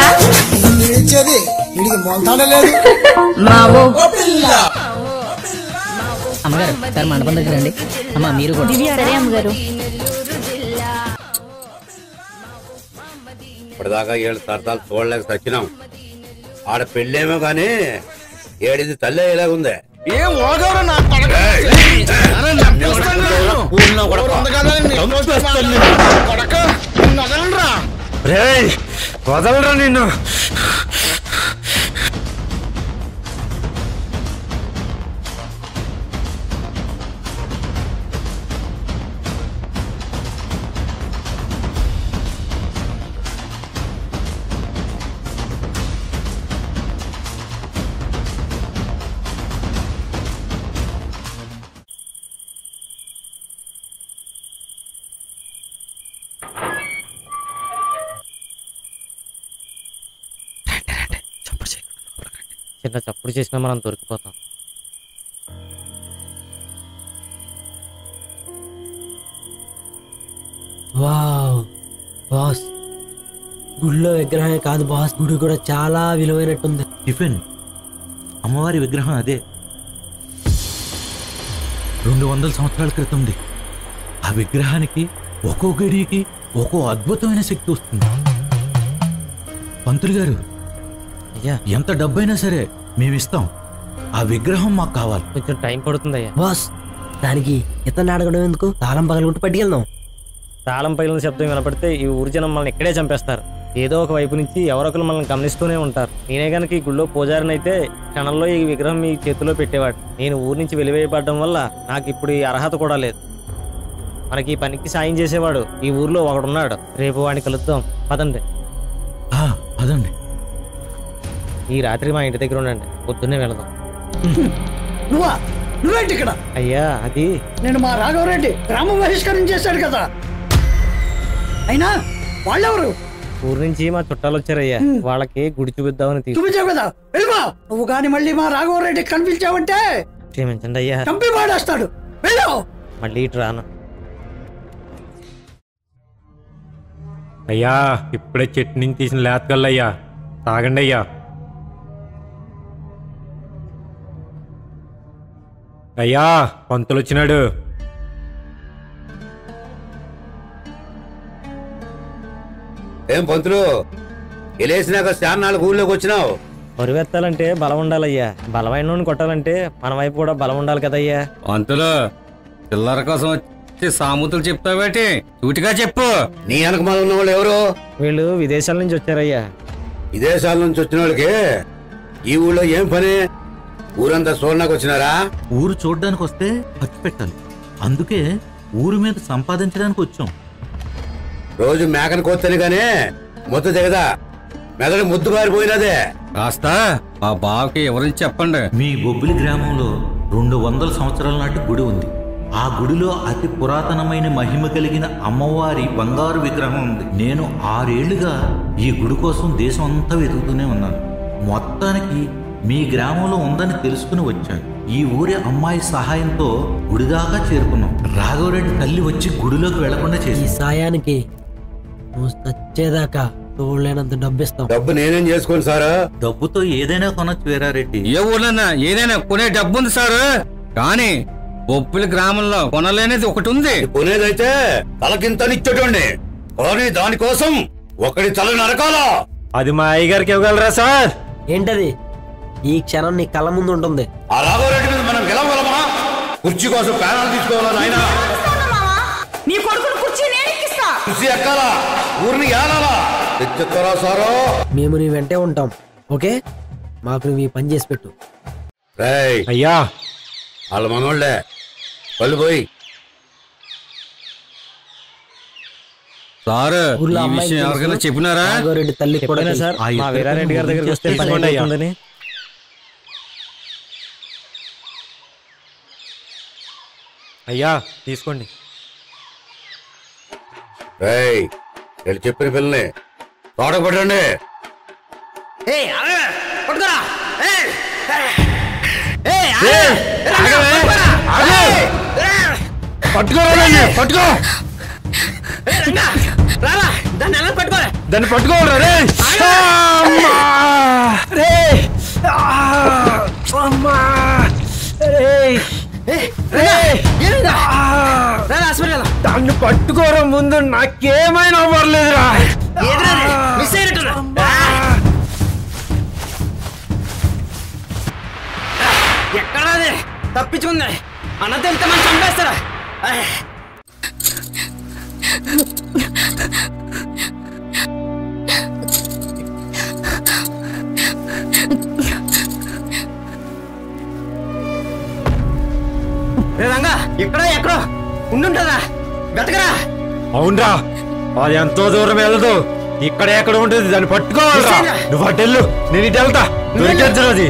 మావో అమ్మగారు సార్ మండపం దగ్గర రండి. అమ్మ మీరు కూడా. సరే అమ్మగారు. ఇప్పటిదాకా 7 సరదాలు చూడలేక సచ్చినాం. ఆడ పెళ్ళేమో గానీ ఏడిది తల్లి ఇలాగుందే. ఏం ఓగారు నా వదలరా నిన్ను. చిన్న చప్పుడు చేసినా మనం దొరికిపోతాం. వావ్ బాస్, గుడిలో విగ్రహమే కాదు బాస్, గుడి కూడా చాలా విలువైనట్టుంది. టిఫిన్ అమ్మవారి విగ్రహం అదే 200 సంవత్సరాల క్రితంది. ఆ విగ్రహానికి ఒక్కో గడికి ఒక్కో అద్భుతమైన శక్తి వస్తుంది. పంతులు గారు, ఎంత డబ్బైనా సరే మేమిస్తాం. ఆ విగ్రహం మాకు కావాలి. కొంచెం టైం పడుతుందయ్యా. బాస్, దానికి ఇతను అడగడం ఎందుకు? తాళం పగలగొట్టి పట్టుకెళ్దాం. తాళం పగిలిన శబ్దం వినపడితే ఈ ఊరి జనం మనల్ని ఇక్కడే చంపేస్తారు. ఏదో ఒక వైపు నుంచి ఎవరొకరు మనల్ని గమనిస్తూనే ఉంటారు. నేనే కనుక ఈ గుళ్ళో పూజారిని అయితే క్షణంలో ఈ విగ్రహం మీ చేతిలో పెట్టేవాడు. నేను ఊరి నుంచి వెలివేయబడడం వల్ల నాకు ఇప్పుడు ఈ అర్హత కూడా లేదు. మనకి ఈ పనికి సాయం చేసేవాడు ఈ ఊర్లో ఒకడున్నాడు. రేపు వాడిని కలుద్దాం. పదండి. పదండి. ఈ రాత్రి మా ఇంటి దగ్గర ఉండండి, పొద్దున్నే వెళదాం. నువ్వేంటి ఇక్కడ? అయ్యా, అది నేను మా రాఘవరెడ్డి గ్రామ బహిష్కరణ చేశాడు కదా. అయినా వాళ్ళెవరు? ఊరు నుంచి మా చుట్టాలు వచ్చారయ్యా. వాళ్ళకి గుడి చూపిద్దామని చూపించావు కదా, వెళ్ళిపో. నువ్వు కానీ మళ్ళీ మా రాఘవరెడ్డి కనిపించావంటే క్షమించండి అయ్యా, చంపి పాడేస్తాడు. వెళ్ళు. మళ్ళీ ఇటు రాను. అయ్యా, ఇప్పుడే చెట్టు నుంచి తీసిన లేతకల్లయ్యా, తాగండి అయ్యా. అయ్యా, పంతులు వచ్చినాడు. ఏం పంతులు, వెళ్ళేసినాక శానాళ్ళ ఊళ్ళోకి వచ్చినావు? బరువెత్తాలంటే బలం ఉండాలయ్యా. బలమైన కొట్టాలంటే మన వైపు కూడా బలం ఉండాలి కదయ్యా. పంతులు, పిల్లల కోసం వచ్చి సామెతలు చెప్తావేటి? సూటిగా చెప్పు. నీ వెనకమాల ఉన్న వాళ్ళు ఎవరు? వీళ్ళు విదేశాల నుంచి వచ్చారయ్యా. విదేశాల నుంచి వచ్చిన వాళ్ళకి ఈ ఊళ్ళో ఏం పని? ఊరంతా చూడడానికి వచ్చినారా? ఊరు చూడడానికి వస్తే ఖర్చు పెట్టాలి, అందుకే ఊరు మీద సంపాదించడానికి వచ్చాం. రోజు మేకను కోస్తేనే గానీ ముద్ద దిగదా, మెదడు ముద్దు మారిపోయినదే. కాస్త ఆ బావకి ఎవరికి చెప్పండి. మీ బొబ్బిలి గ్రామంలో 200 సంవత్సరాల నాటి గుడి ఉంది. ఆ గుడిలో అతి పురాతనమైన మహిమ కలిగిన అమ్మవారి బంగారు విగ్రహం ఉంది. నేను 6 ఏళ్లుగా ఈ గుడి కోసం దేశం అంతా వెతుకుతూనే ఉన్నాను. మొత్తానికి మీ గ్రామంలో ఉందని తెలుసుకుని వచ్చాను. ఈ ఊరి అమ్మాయి సహాయంతో గుడిదాకా చేరుకున్నాం. రాఘవరెడ్డి తల్లి వచ్చి గుడిలోకి వెళ్లకుండా చేసి ఈ సాయానికి నువ్వు చచ్చేదాకా చూడలేనంత డబ్బిస్తాం. డబ్బు నేనేం చేసుకోను సారా? డబ్బుతో ఏదైనా కొనొచ్చు వీరారెడ్డి. ఏ ఊళ్ళన్నా ఏదైనా కొనే డబ్బు ఉంది సారు, కానీ బొబ్బిలి గ్రామంలో కొనలేనిది ఒకటి ఉంది. కొనేదైతే తలకింతనిచ్చేటండి, కానీ దానికోసం ఒకటి తల నరకాలా? అది మా అయ్యగారికి ఇవ్వగలరా సార్? ఏంటది? ఈ క్షణం నీ కళ్ళ ముందు ఉంటుంది. ఆ రాఘవరెడ్డి మీద మనం గెలవగలమా? కుర్చీ కోసం ప్రాణాలు తీసుకోవాలా నాయనా? నీ కొడుకును కుర్చీ నేను ఎక్కిస్తా. కుర్చీ ఎక్కాలా, ఊరిని ఏలాలా? తెచ్చుతారా సారో? మేము నీ వెంటే ఉంటాం, ఓకే? మాకు నువ్వు ఈ పని చేసి పెట్టు. అయ్యా, వాళ్ళ మనోళ్లే, వాళ్ళు పోయి. సార్, ఈ విషయం ఎవరికైనా చెప్పినారా? రాఘవరెడ్డి తల్లి కూడా సార్, మా వీరారెడ్డి గారి దగ్గరికి వస్తే పని అయిపోతుందని. అయ్యా తీసుకోండి. వీళ్ళు చెప్పిన పిల్లని తోటకు పట్టండి. పట్టుకోరాదండి, పట్టుకో. దాన్ని పట్టుకోరా. దాన్ని పట్టుకోరా ముందు, నాకేమైనా పర్లేదురా. ఎక్కడాది తప్పించుకుంది అన్న తెలితే మనం చంపేస్తారా? ఉండుంటదా వెతకరా. అవునరా, అది ఎంతో దూరం వెళ్ళదు, ఇక్కడ ఎక్కడ ఉంటుంది, దాన్ని పట్టుకోవాలరా. నువ్వు అటు వెళ్ళు, నేను ఇటు వెళ్తా. దొరికేద్దు అది.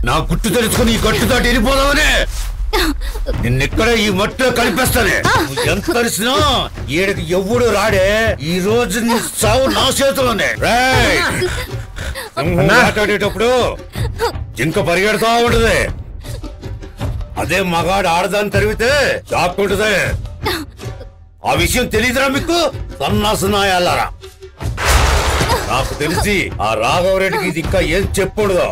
నా గుట్టు తెలుసుకుని ఈ గట్టు దాటి వెళ్ళిపోదామనే నిన్నెక్కడ ఈ మట్టిలో కలిపేస్తానే. ఎంత కలిసినా ఈడకి ఎవ్వడు రాడే. ఈ రోజు నీ సావు నా చేతిలోనే. మాట్లాడేటప్పుడు జింక పరిగెడతా ఉంటది, అదే మగాడు ఆడదాన్ని తరిగితే దాక్కుంటది. ఆ విషయం తెలియదురా మీకు సన్నాసనాయాలరా. నాకు తెలిసి ఆ రాఘవరెడ్డికి ఇది ఇంకా ఏం చెప్పకూడదు.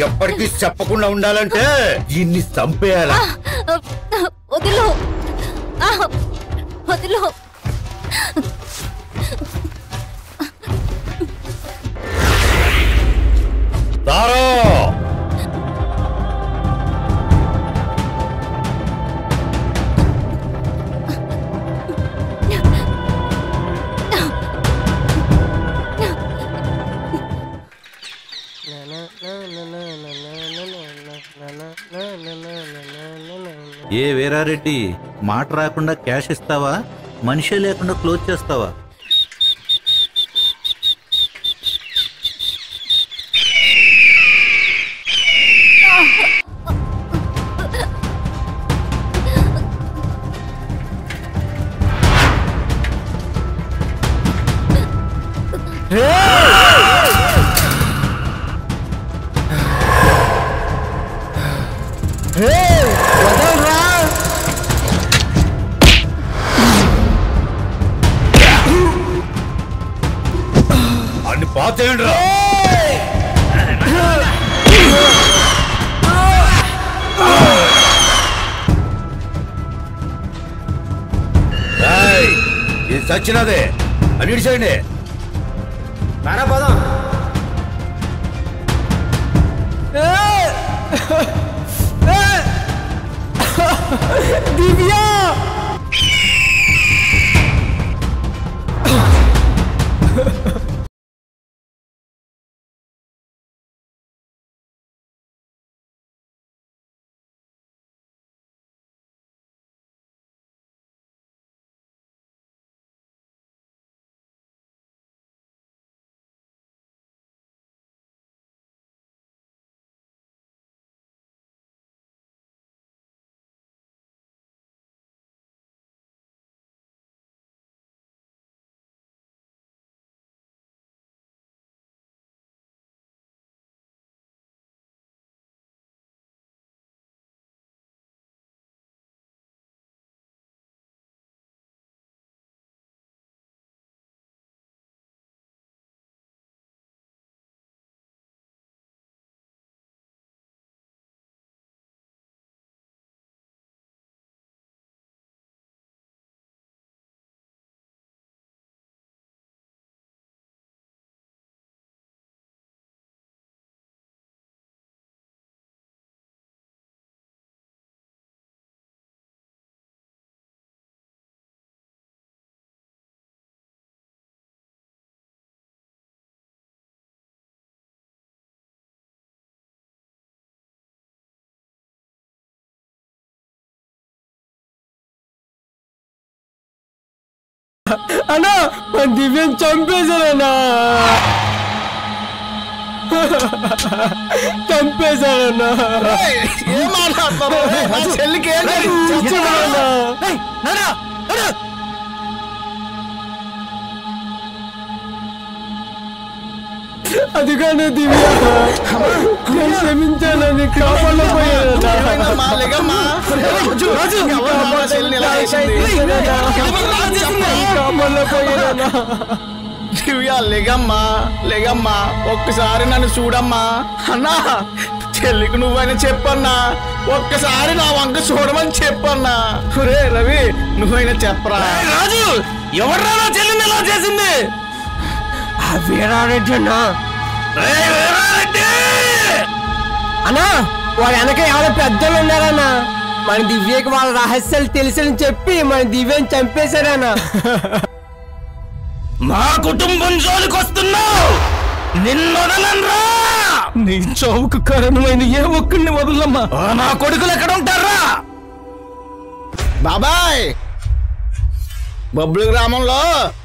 ఎప్పటికీ చెప్పకుండా ఉండాలంటే దీన్ని చంపేయాలా. వదిలో వదిలో. దారో ఏ వీరారెడ్డి, మాట రాకుండా క్యాష్ ఇస్తావా, మనిషే లేకుండా క్లోజ్ చేస్తావా? అన్ని పాతేయండిరా. ఇది చచ్చినదే అని ఇడిచేయండి. నారా పోదాం. దివ్య అన్నా మన దివ్యం చంపేశాడన్నా. చంపేశాడన్నా. ఏం మాట్లాడతారు? నా చెల్లికి ఏం అది కానీ దివ్య క్షమించాలని కాపాడలో దివ్య లేగమ్మా లేగమ్మా, ఒక్కసారి నన్ను చూడమ్మా. అన్నా చెల్లికి నువ్వైనా చెప్పన్నా, ఒక్కసారి నా వంక చూడమని చెప్పన్నా. రే రవి, నువ్వైనా చెప్పరా. రాజు, ఎవడ్రా నా చెల్లిని ఎలా చేసింది? ఆ వీరారెడ్డి అన్నా. అన్నా వాడు వెనక ఎవరో పెద్దలు ఉన్నారన్నా. మన దివ్యకి వాళ్ళ రహస్యాలు తెలుసని చెప్పి మన దివ్యని చంపేశారన్నా. మా కుటుంబం జోలికి వస్తున్నావు, నిన్నొదలనరా. నీ చావుకు కారణమైన ఏ ఒక్కడిని వదలమ్మా. నా కొడుకులు ఎక్కడ ఉంటారా? బాబాయ్, బొబ్బుల గ్రామంలో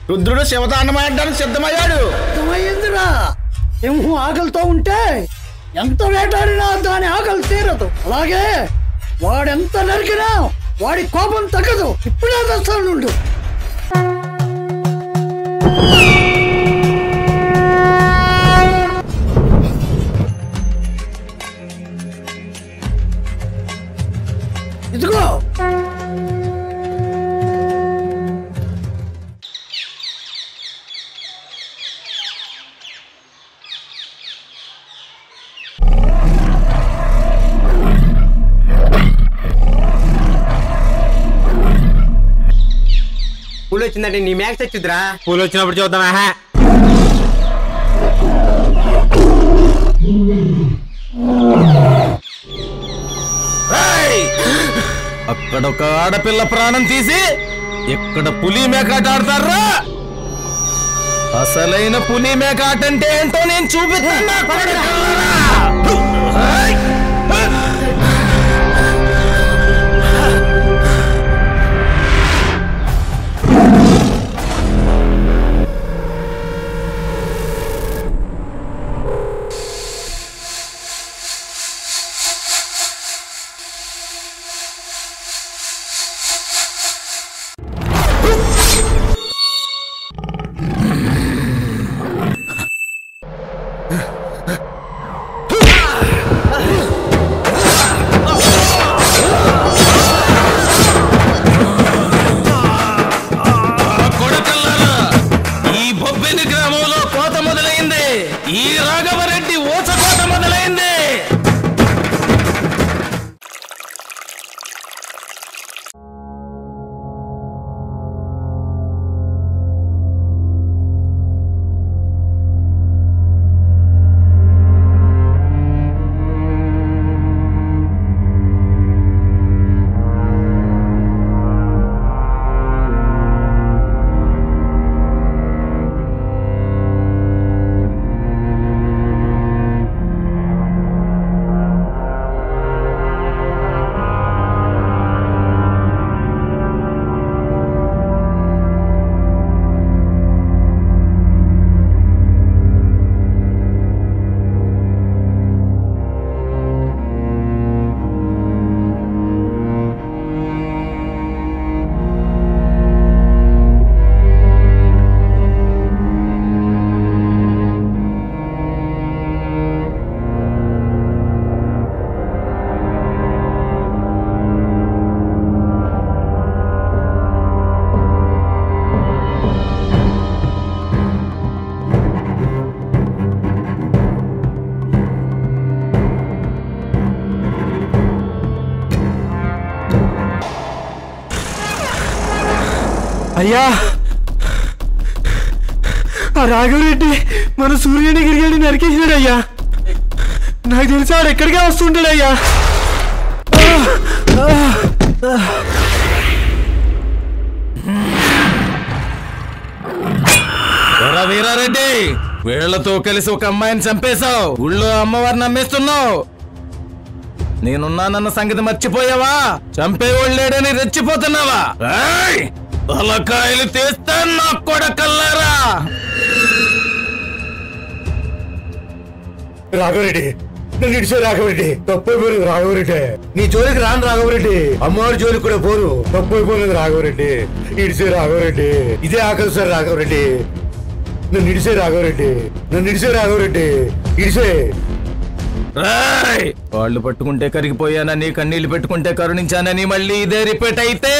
రుద్రుడు శివతాండమాడడానికి సిద్ధమయ్యాడు. సిద్ధమయ్యిందిరా. సింహం ఆకలితో ఉంటే ఎంత వేటాడినా దాని ఆకలి తీరదు. అలాగే వాడెంత నరికినా వాడి కోపం తగ్గదు. ఇప్పుడే తెస్తాను నుండు. ఇదిగో పూలు వచ్చిందంటే నీ మ్యాక్స్ వచ్చిద్దిరా. పూలు వచ్చినప్పుడు చూద్దామా. అక్కడ ఒక ఆడపిల్ల ప్రాణం తీసి ఇక్కడ పులి మేకాట ఆడతారా? అసలైన పులి మేకాట అంటే ఏంటో నేను చూపిస్తాను. అయ్యా, ఆ రాఘవరెడ్డి మన సూర్యుని గిరిగాడి నరికేసినాడు అయ్యా. నాకు తెలిసి ఆడు ఎక్కడికే వస్తుంటాడు అయ్యా. వీరారెడ్డి, వీళ్లతో కలిసి ఒక అమ్మాయిని చంపేశావు. ఊళ్ళో అమ్మవారిని నమ్మేస్తున్నావు. నేనున్నానన్న సంగతి మర్చిపోయావా? చంపేవాళ్ళు లేడని రెచ్చిపోతున్నావా? తలకాయలు తీస్తాను నా కొడకల్లారా. రాఘవరెడ్డి, నన్ను ఇడిచే రాఘవరెడ్డి. తప్పైపోలేదు రాఘవరెడ్డి. నీ జోలికి రాను రాఘవరెడ్డి. అమ్మవారి జోలికి కూడా పోరు. తప్పైపోలేదు రాఘవరెడ్డి. ఇడిచే రాఘవరెడ్డి. ఇదే ఆకలి సార్ రాఘవరెడ్డి. నన్ను ఇడిచే రాఘవరెడ్డి. నన్ను ఇడిచే రాఘవరెడ్డి. ఇడిచే. వాళ్ళు పట్టుకుంటే కరిగిపోయానని, కన్నీళ్లు పెట్టుకుంటే కరుణించానని మళ్ళీ ఇదే రిపీట్ అయితే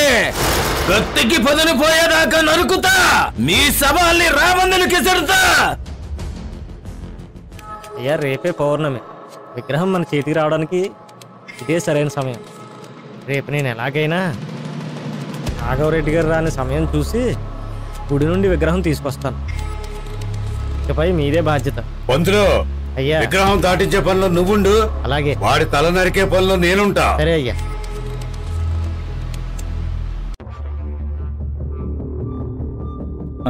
కత్తికి పదును పోయేదాకా నరుకుతా. మీ సవాల్ని రాబందులకి కెసరుతా. అయ్యా, రేపే పౌర్ణమి. విగ్రహం మన చేతికి రావడానికి ఇదే సరైన సమయం. రేపు నేను ఎలాగైనా రాఘవరెడ్డి గారు రాని సమయం చూసి గుడి నుండి విగ్రహం తీసుకొస్తాను. ఇకపై మీదే బాధ్యత. పంతులు, అయ్యా, విగ్రహం దాటించే పనిలో నువ్వుండు. అలాగే. వాడి తల నరికే పనిలో నేనుంటా. సరే అయ్యా.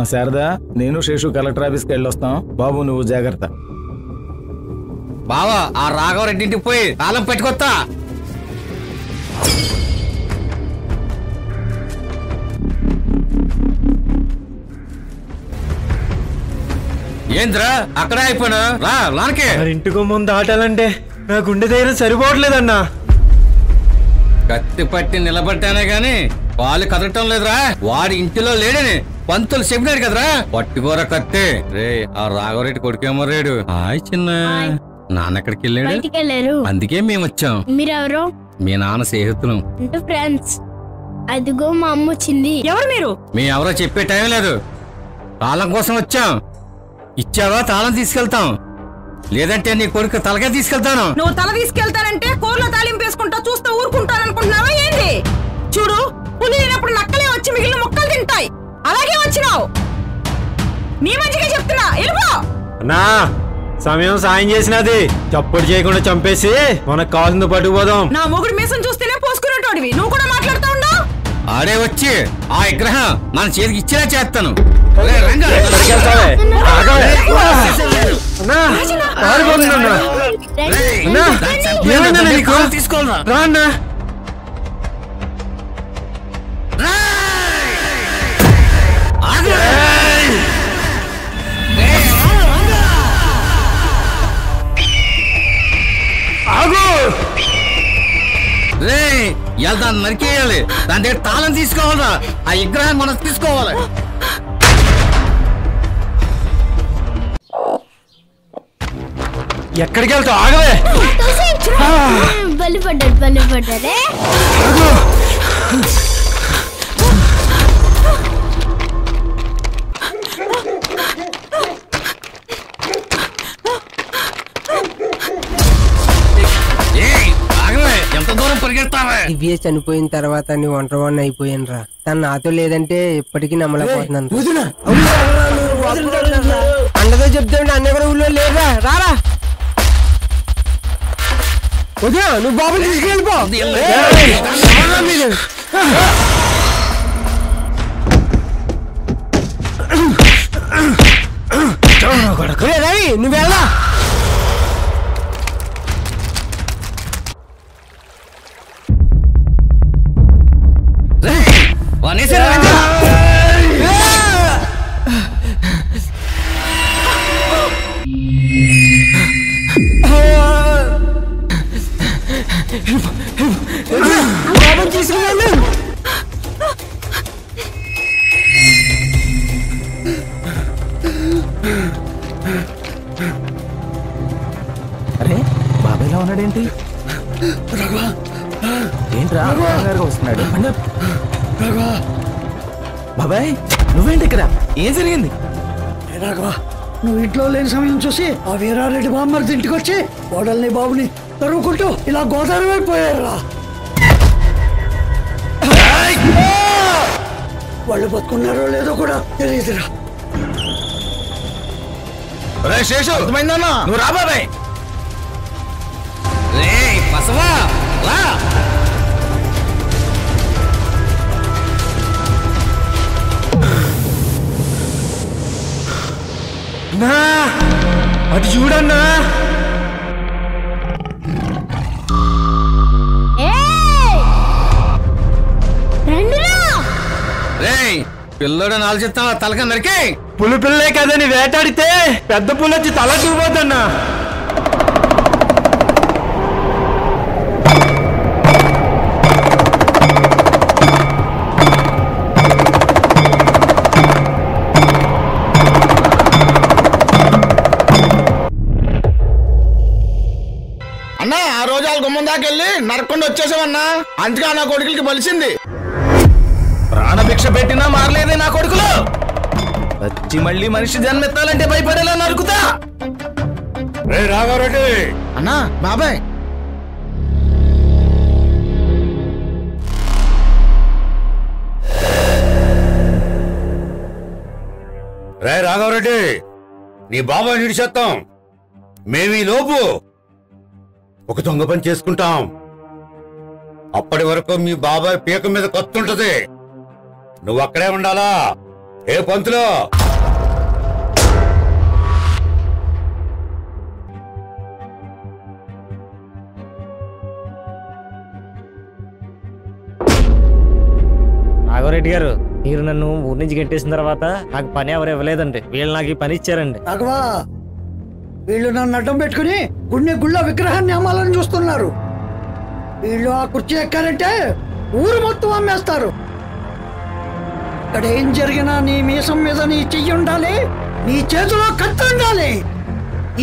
శారదా, నేను శేషు కలెక్టర్ ఆఫీస్కి వెళ్ళొస్తాం. బాబు నువ్వు జాగ్రత్త. బావా ఆ రాఘవరెడ్డి ఇంటికి పోయి తాళం పెట్టుకొత్తా. ఏంద్రా అక్కడే అయిపోయినా రా లానకే. ఇంటికి ముందు దాటాలంటే నా గుండె ధైర్యం సరిపోవట్లేదన్నా. కత్తి పట్టి నిలబట్టానే గాని వాళ్ళు కదలటం లేదురా. వాడి ఇంటిలో లేడని పంతులు చెప్పినాడు కదరా. పట్టుకోర కత్తి. రే ఆ రాఘవరెడ్డి కొడుకేమో రేడు. హాయ్ చిన్న. నాన్న ఎక్కడికి వెళ్ళాడు? అందుకే మేము వచ్చాం. మీరెవరు? మీ నాన్న స్నేహితులు. ఫ్రెండ్స్. అదిగో మా అమ్మ వచ్చింది. ఎవరు మీరు? మీ ఎవరో చెప్పే టైం లేదు. తాళం కోసం వచ్చాం. ఇచ్చావా తాళం తీసుకెళ్తాం, లేదంటే నీ కొడుకు తలగా తీసుకెళ్తాను. నువ్వు తల తీసుకెళ్తానంటే కోర్లో తాలింపు వేసుకుంటా చూస్తూ ఊరుకుంటాననుకుంటున్నావా ఏంది? చూడు, పులి లేనప్పుడు నక్కలే వచ్చి మిగిలిన మొక్కలు తింటాయి. అలాగే వచ్చినావు. నీ మంచిగా చెప్తున్నా, వెళ్ళిపో. అన్నా సమయం సాయం చేసినది. చప్పుడు చేయకుండా చంపేసి మనకు కావాల్సింది పట్టుకుపోదాం. నా మొగుడు మీసం చూస్తేనే పోసుకునేటోడివి, నువ్వు కూడా మాట్లాడుతూ ఉండవు. ఆడే వచ్చి ఆ విగ్రహం మన చేతికి ఇచ్చినా చేస్తాను. తీసుకోవాలన్నా రే ఇలా దాన్ని నరికేయాలి. దాని దగ్గర తాళం తీసుకోవాలరా. ఆ విగ్రహాన్ని మనం తీసుకోవాలి. ఎక్కడికి వెళ్తావు? ఆగవే. బలిపడ్డారే. ఎంత దూరం పరిగెత్తావే? దివ్య చనిపోయిన తర్వాత నీ ఒంటరివాడిని అయిపోయాను రా. తను నాతో లేదంటే ఇప్పటికీ నమ్మలేకపోతున్నాను. అండతో చెప్తామంటే అన్న కూడా ఊళ్ళో లేరా. రారా వదినా, నువ్వు బాబుని తీసుకెళ్ళిపో. రవి నువ్వు వెళ్ళా. బాబుని తీసుకెళ్ళాను. అరే బాబాయ్లా ఉన్నాడేంటి? ఏంట్రా వస్తున్నాడు? బాబాయ్ నువ్వేంటి ఇక్కడ? ఏం జరిగింది? నువ్వు ఇంట్లో లేని సమయం చూసి ఆ వీరారెడ్డి బామ్మర్ది ఇంటికి వచ్చి కోడల్ని బాబుని తరుముకుంటూ ఇలా గోదావరి వైపు పోయారా. వాళ్ళు బతుకున్నారో లేదో కూడా తెలియదురా. నువ్వు రా బాబాయ్. బసవా రా. అది చూడన్నా. పిల్లడు ఆలోచిస్తావా? తలక నరికి పులి పిల్లే కదని వేటాడితే పెద్ద పులి వచ్చి తల చూపోతున్నా. అన్నా ఆ రోజు వాళ్ళ గుమ్మం దాకా వెళ్ళి నరకుండా వచ్చేసామన్నా. అందుకే నా కొడుకులకి బలిసింది. ప్రాణభిక్ష పెట్టినా మారలేదే నా కొడుకులు. వచ్చి మళ్ళీ మనిషి జన్మెత్తాలంటే భయపడేలా నరుకుతా. రే రాఘవరెడ్డి అన్నా బాబాయ్. రే రాఘవరెడ్డి నీ బాబాయ్ నిడిచేస్తాం. మేమీ లోపు ఒక దొంగ పని చేసుకుంటాం. అప్పటి వరకు మీ బాబాయ్ పీక మీద కొత్తుంటది. నువ్వు అక్కడే ఉండాలా. ఏ పంతులో రాఘవరెడ్డి గారు, మీరు నన్ను ఊరి నుంచి గెట్టేసిన తర్వాత నాకు పని ఎవరు ఇవ్వలేదండి. వీళ్ళు నాకు ఈ పని ఇచ్చారండి. రాఘవా, వీళ్ళు నన్ను అడ్డం పెట్టుకుని గుళ్ళ విగ్రహాన్ని అమ్మాలని చూస్తున్నారు. వీళ్ళు ఆ కుర్చీ ఎక్కారంటే ఊరు మొత్తం అమ్మేస్తారు. ఇక్కడ ఏం జరిగినా నీ మీసం మీద నీ చెయ్యి ఉండాలి, నీ చేతిలో కత్తి ఉండాలి.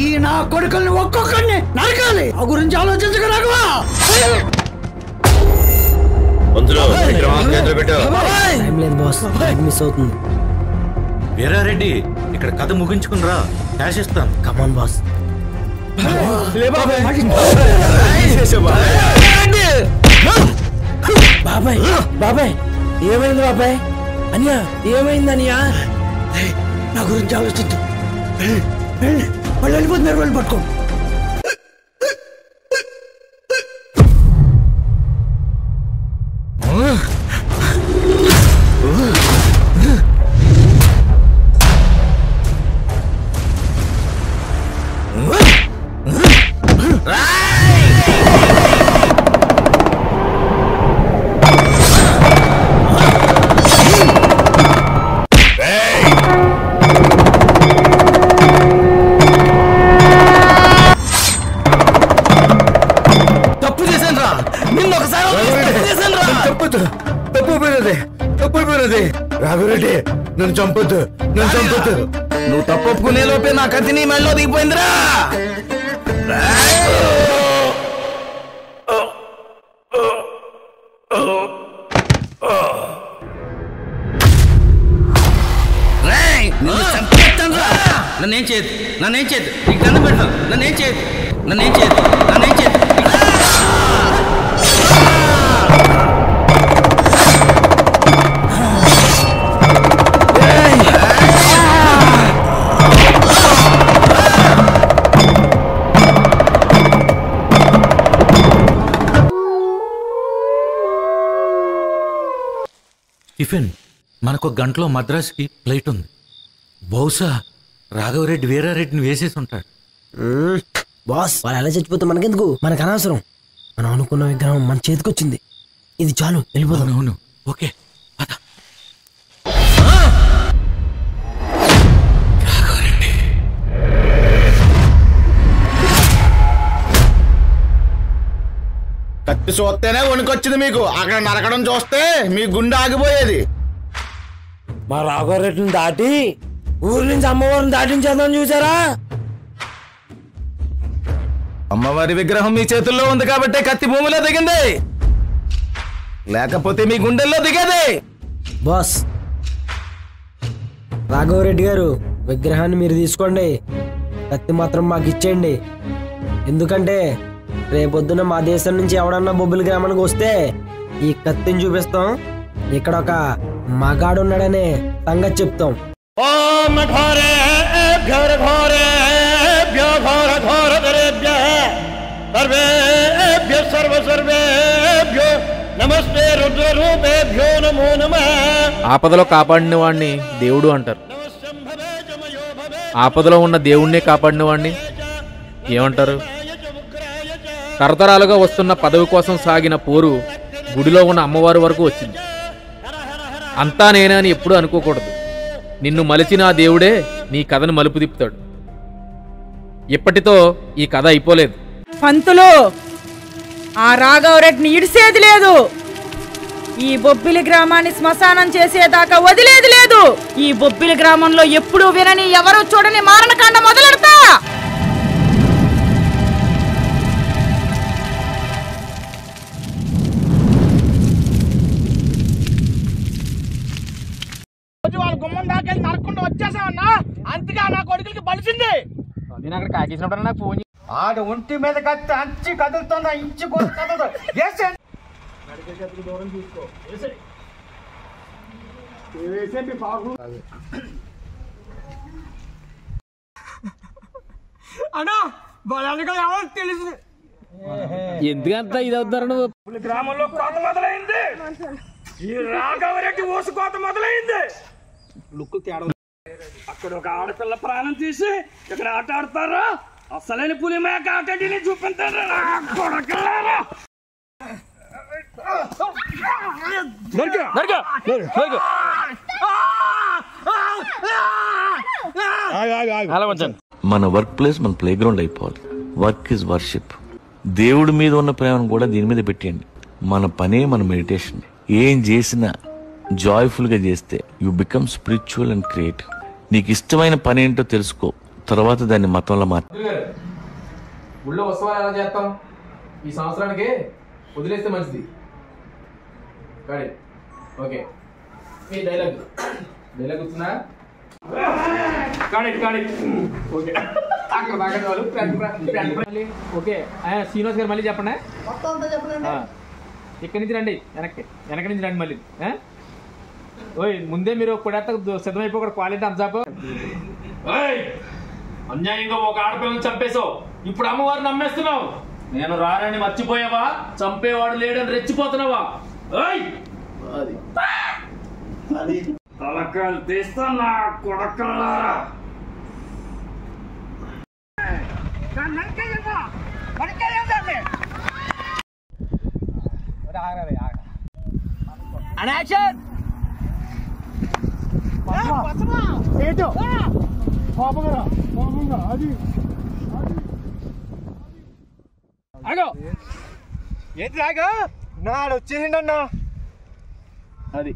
ఈ నా కొడుకుల్ని ఒక్కొక్కరిని నరకాలి. ఆ గురించి ఆలోచించక రాఘవా. వీరారెడ్డి, ఇక్కడ కథ ముగించుకునిరా, క్యాష్ ఇస్తాను. కమాన్ బాస్. బాబాయ్ బాబాయ్ ఏమైంది బాబాయ్? అన్యా ఏమైంది అన్యా? నా గురించి ఆలోచించు. వాళ్ళు వెళ్ళిపోతున్నారు, వాళ్ళు పట్టుకో. రాఘవరెడ్డి, నన్ను చంపొద్దు, నన్ను చంపొద్దు. నువ్వు తప్పొప్పుకునే లోపే నా కత్తి నీ మెళ్ళలో దిగిపోయిందిరా. నన్నేం చేయదు, నన్నేం చేయదు, నీకు దండం పెడతాను. నన్నేం చేయదు, నన్నేం చేయదు, నన్నేం చేయదు. టిఫిన్ మనకు గంటలో మద్రాసుకి ఫ్లైట్ ఉంది. బహుశా రాఘవరెడ్డి వీరారెడ్డిని వేసేసి ఉంటాడు. బాస్, వాళ్ళు ఎలా చచ్చిపోతే మనకెందుకు? మనకు అనవసరం. మనం అనుకున్న విగ్రహం మన చేతికొచ్చింది. ఇది చాలు, వెళ్ళిపోదాం. అవును, ఓకే. కత్తి చూస్తేనే వణుకొచ్చింది మీకు. అక్కడ నరకడం చూస్తే మీ గుండె ఆగిపోయేది. మా రాఘవరెడ్డిని దాటి ఊరి నుంచి అమ్మవారిని దాటించేద్దాం చూసారా? అమ్మవారి విగ్రహం మీ చేతుల్లో ఉంది కాబట్టి కత్తి భూమిలో దిగింది, లేకపోతే మీ గుండెల్లో దిగేది. బాస్, రాఘవరెడ్డి గారు, విగ్రహాన్ని మీరు తీసుకోండి, కత్తి మాత్రం మాకు ఇచ్చేయండి. ఎందుకంటే రేపొద్దున మా దేశం నుంచి ఎవడన్నా బొబ్బిలి గ్రామానికి వస్తే ఈ కత్తిని చూపిస్తాం, ఇక్కడ ఒక మగాడు ఉన్నాడనే సంగతి చెప్తాం. ఓం ఘోరేభ్యో ఘోరేభ్యో ఘోర ఘోరతరేభ్యః సర్వేభ్యః సర్వేభ్యో నమస్తే రుద్రరూపేభ్యో నమో నమః. ఆపదలో కాపాడిన వాడిని దేవుడు అంటారు. ఆపదలో ఉన్న దేవుణ్ణే కాపాడిన వాడిని ఏమంటారు? తరతరాలుగా వస్తున్న పదవి కోసం సాగిన పోరు గుడిలో ఉన్న అమ్మవారి వరకు వచ్చింది. అంతా నేనే అని ఎప్పుడూ అనుకోకూడదు. నిన్ను మలిచిన ఆ దేవుడే నీ కథను మలుపు తిప్పుతాడు. ఇప్పటితో ఈ కథ అయిపోలేదు. పంతులు, ఆ రాఘవరెడ్డిని ఇడిసేది లేదు. ఈ బొబ్బిలి గ్రామాన్ని శ్మశానం చేసేదాకా వదిలేది లేదు. ఈ బొబ్బిలి గ్రామంలో ఎప్పుడూ వినని, ఎవరూ చూడని మారణకాండ మొదలెడతా. వాళ్ళ గుమ్మం దాకెళ్ళి నరకుండా వచ్చేసామన్నా, అంతగా నా కొడుకులకి బలిసింది. నేను అక్కడ కాకేసినప్పుడు నాకు ఫోన్ ఆడ ఒంటి మీద కత్తి అంచి కదులుతుందా, ఇంచి కదులుతుంది. దూరం చూసుకో అన్నా, బలానికి ఎవరు తెలుసు. ఎందుకంత ఇది అవుతారు? నువ్వు గ్రామంలో కోత మొదలైంది. ఈ రాఘవరెడ్డి ఊసు కోత మొదలైంది. అక్కడ ఒక ఆడపిల్ల ప్రాణం తీసి ఇక్కడ ఆట ఆడతారా? అసలైన పులి మేక ఆటని చూపించారా? మన వర్క్ ప్లేస్ మన ప్లే గ్రౌండ్ అయిపోవాలి. Work is worship. దేవుడి మీద ఉన్న ప్రేమను కూడా దీని మీద పెట్టేయండి. మన పనే మన మెడిటేషన్. ఏం చేసినా జాయ్ఫుల్ గా చేస్తే you become spiritual and creative. నీకు ఇష్టమైన పని ఏంటో తెలుసుకో, తర్వాత దాన్ని మతంలో మార్చు. ఊళ్ళో ఉత్సవాలు ఎలా చేస్తాం? ఈ సంవత్సరానికి వదిలేస్తే మంచిది. ఓకే, మీ డైలాగ్ వచ్చిందా? ఓకే, శ్రీనివాస్ గారు మళ్ళీ చెప్పండి. ఇక్కడి నుంచి రండి, వెనక నుంచి రండి మళ్ళీ. ఓయ్ ముందే మీరు కొడేత సిద్ధమైపోయి క్వాలిటీ అంచాపు. అన్యాయంగా ఒక ఆడపిల్లని చంపేశావు, ఇప్పుడు అమ్మవారిని నమ్మేస్తున్నావు. నేను రానని మర్చిపోయావా? చంపేవాడు లేడని రెచ్చిపోతున్నావా? తలకాయలు తీస్తా నా కొడకల్లారా. ఏంటి రాగా నాడు వచ్చేసిండి అన్నా. అది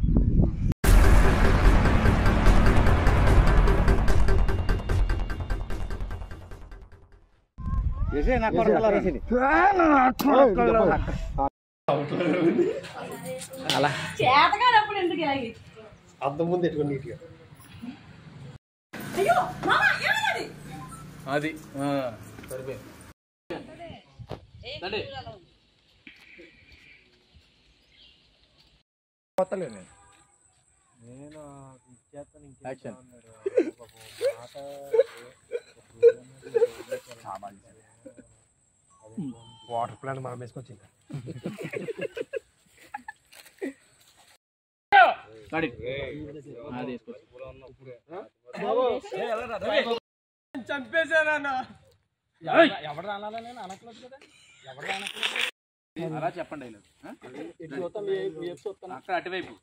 అర్థం ముందు ఎట్టుకుని నీట్గా అది సరిపోయింది. వాటర్ ప్లాంట్ మనం వేసుకొచ్చింది. చంపేశానా? అలా చెప్పండి. అక్కడ అటువైపు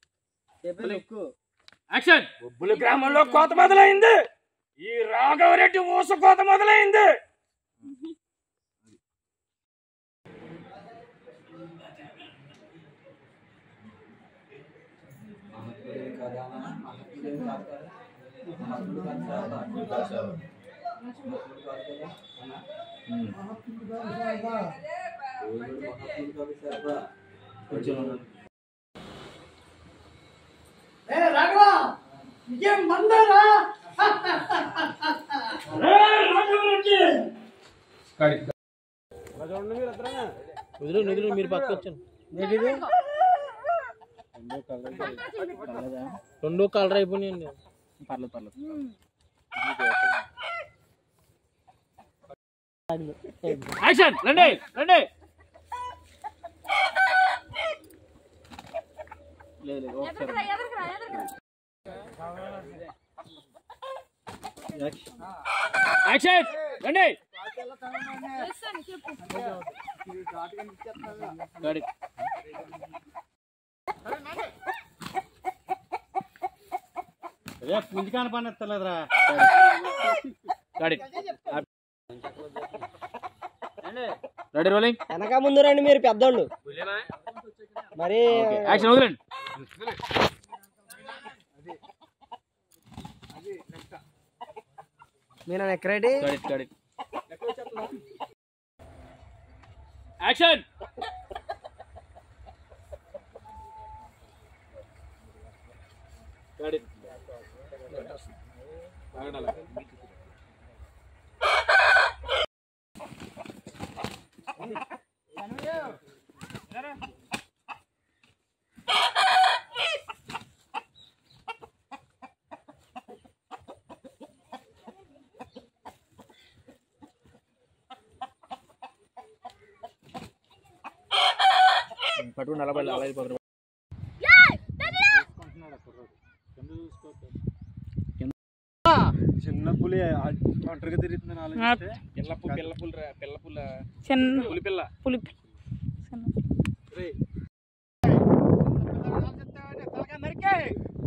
బొబ్బుల గ్రామంలో కోత మొదలైంది. ఈ రాఘవరెడ్డి ఊస కోత మొదలైంది. రాఘవా ఇదేం మందరా? మీరు పక్క వచ్చాను. రెండు కలర్ అయిపోయినాయండి. పర్లేదు. యాక్షన్, రండి. యాక్షన్, రండి. పుంజికాన పని ఎత్తలేదురా. Ready rolling. వెనక ముందు రండి మీరు పెద్దోళ్ళు. మరి యాక్షన్ వదిలేండి. మీరు ఎక్కడైతే యాక్షన్. పట్టుకుని నలభై అలా అయిపోతారు. చిన్న పులి ఒంటరిగా తిరుగుతుందని ఆలోచిస్తే పులి పిల్ల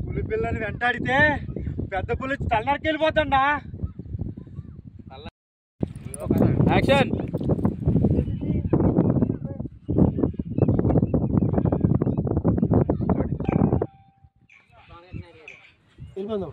పులి పిల్లని వెంటాడితే పెద్ద పులి తలనరికి వెళ్ళిపోతాడా. యాక్షన్. వెళ్ళిపోదాం.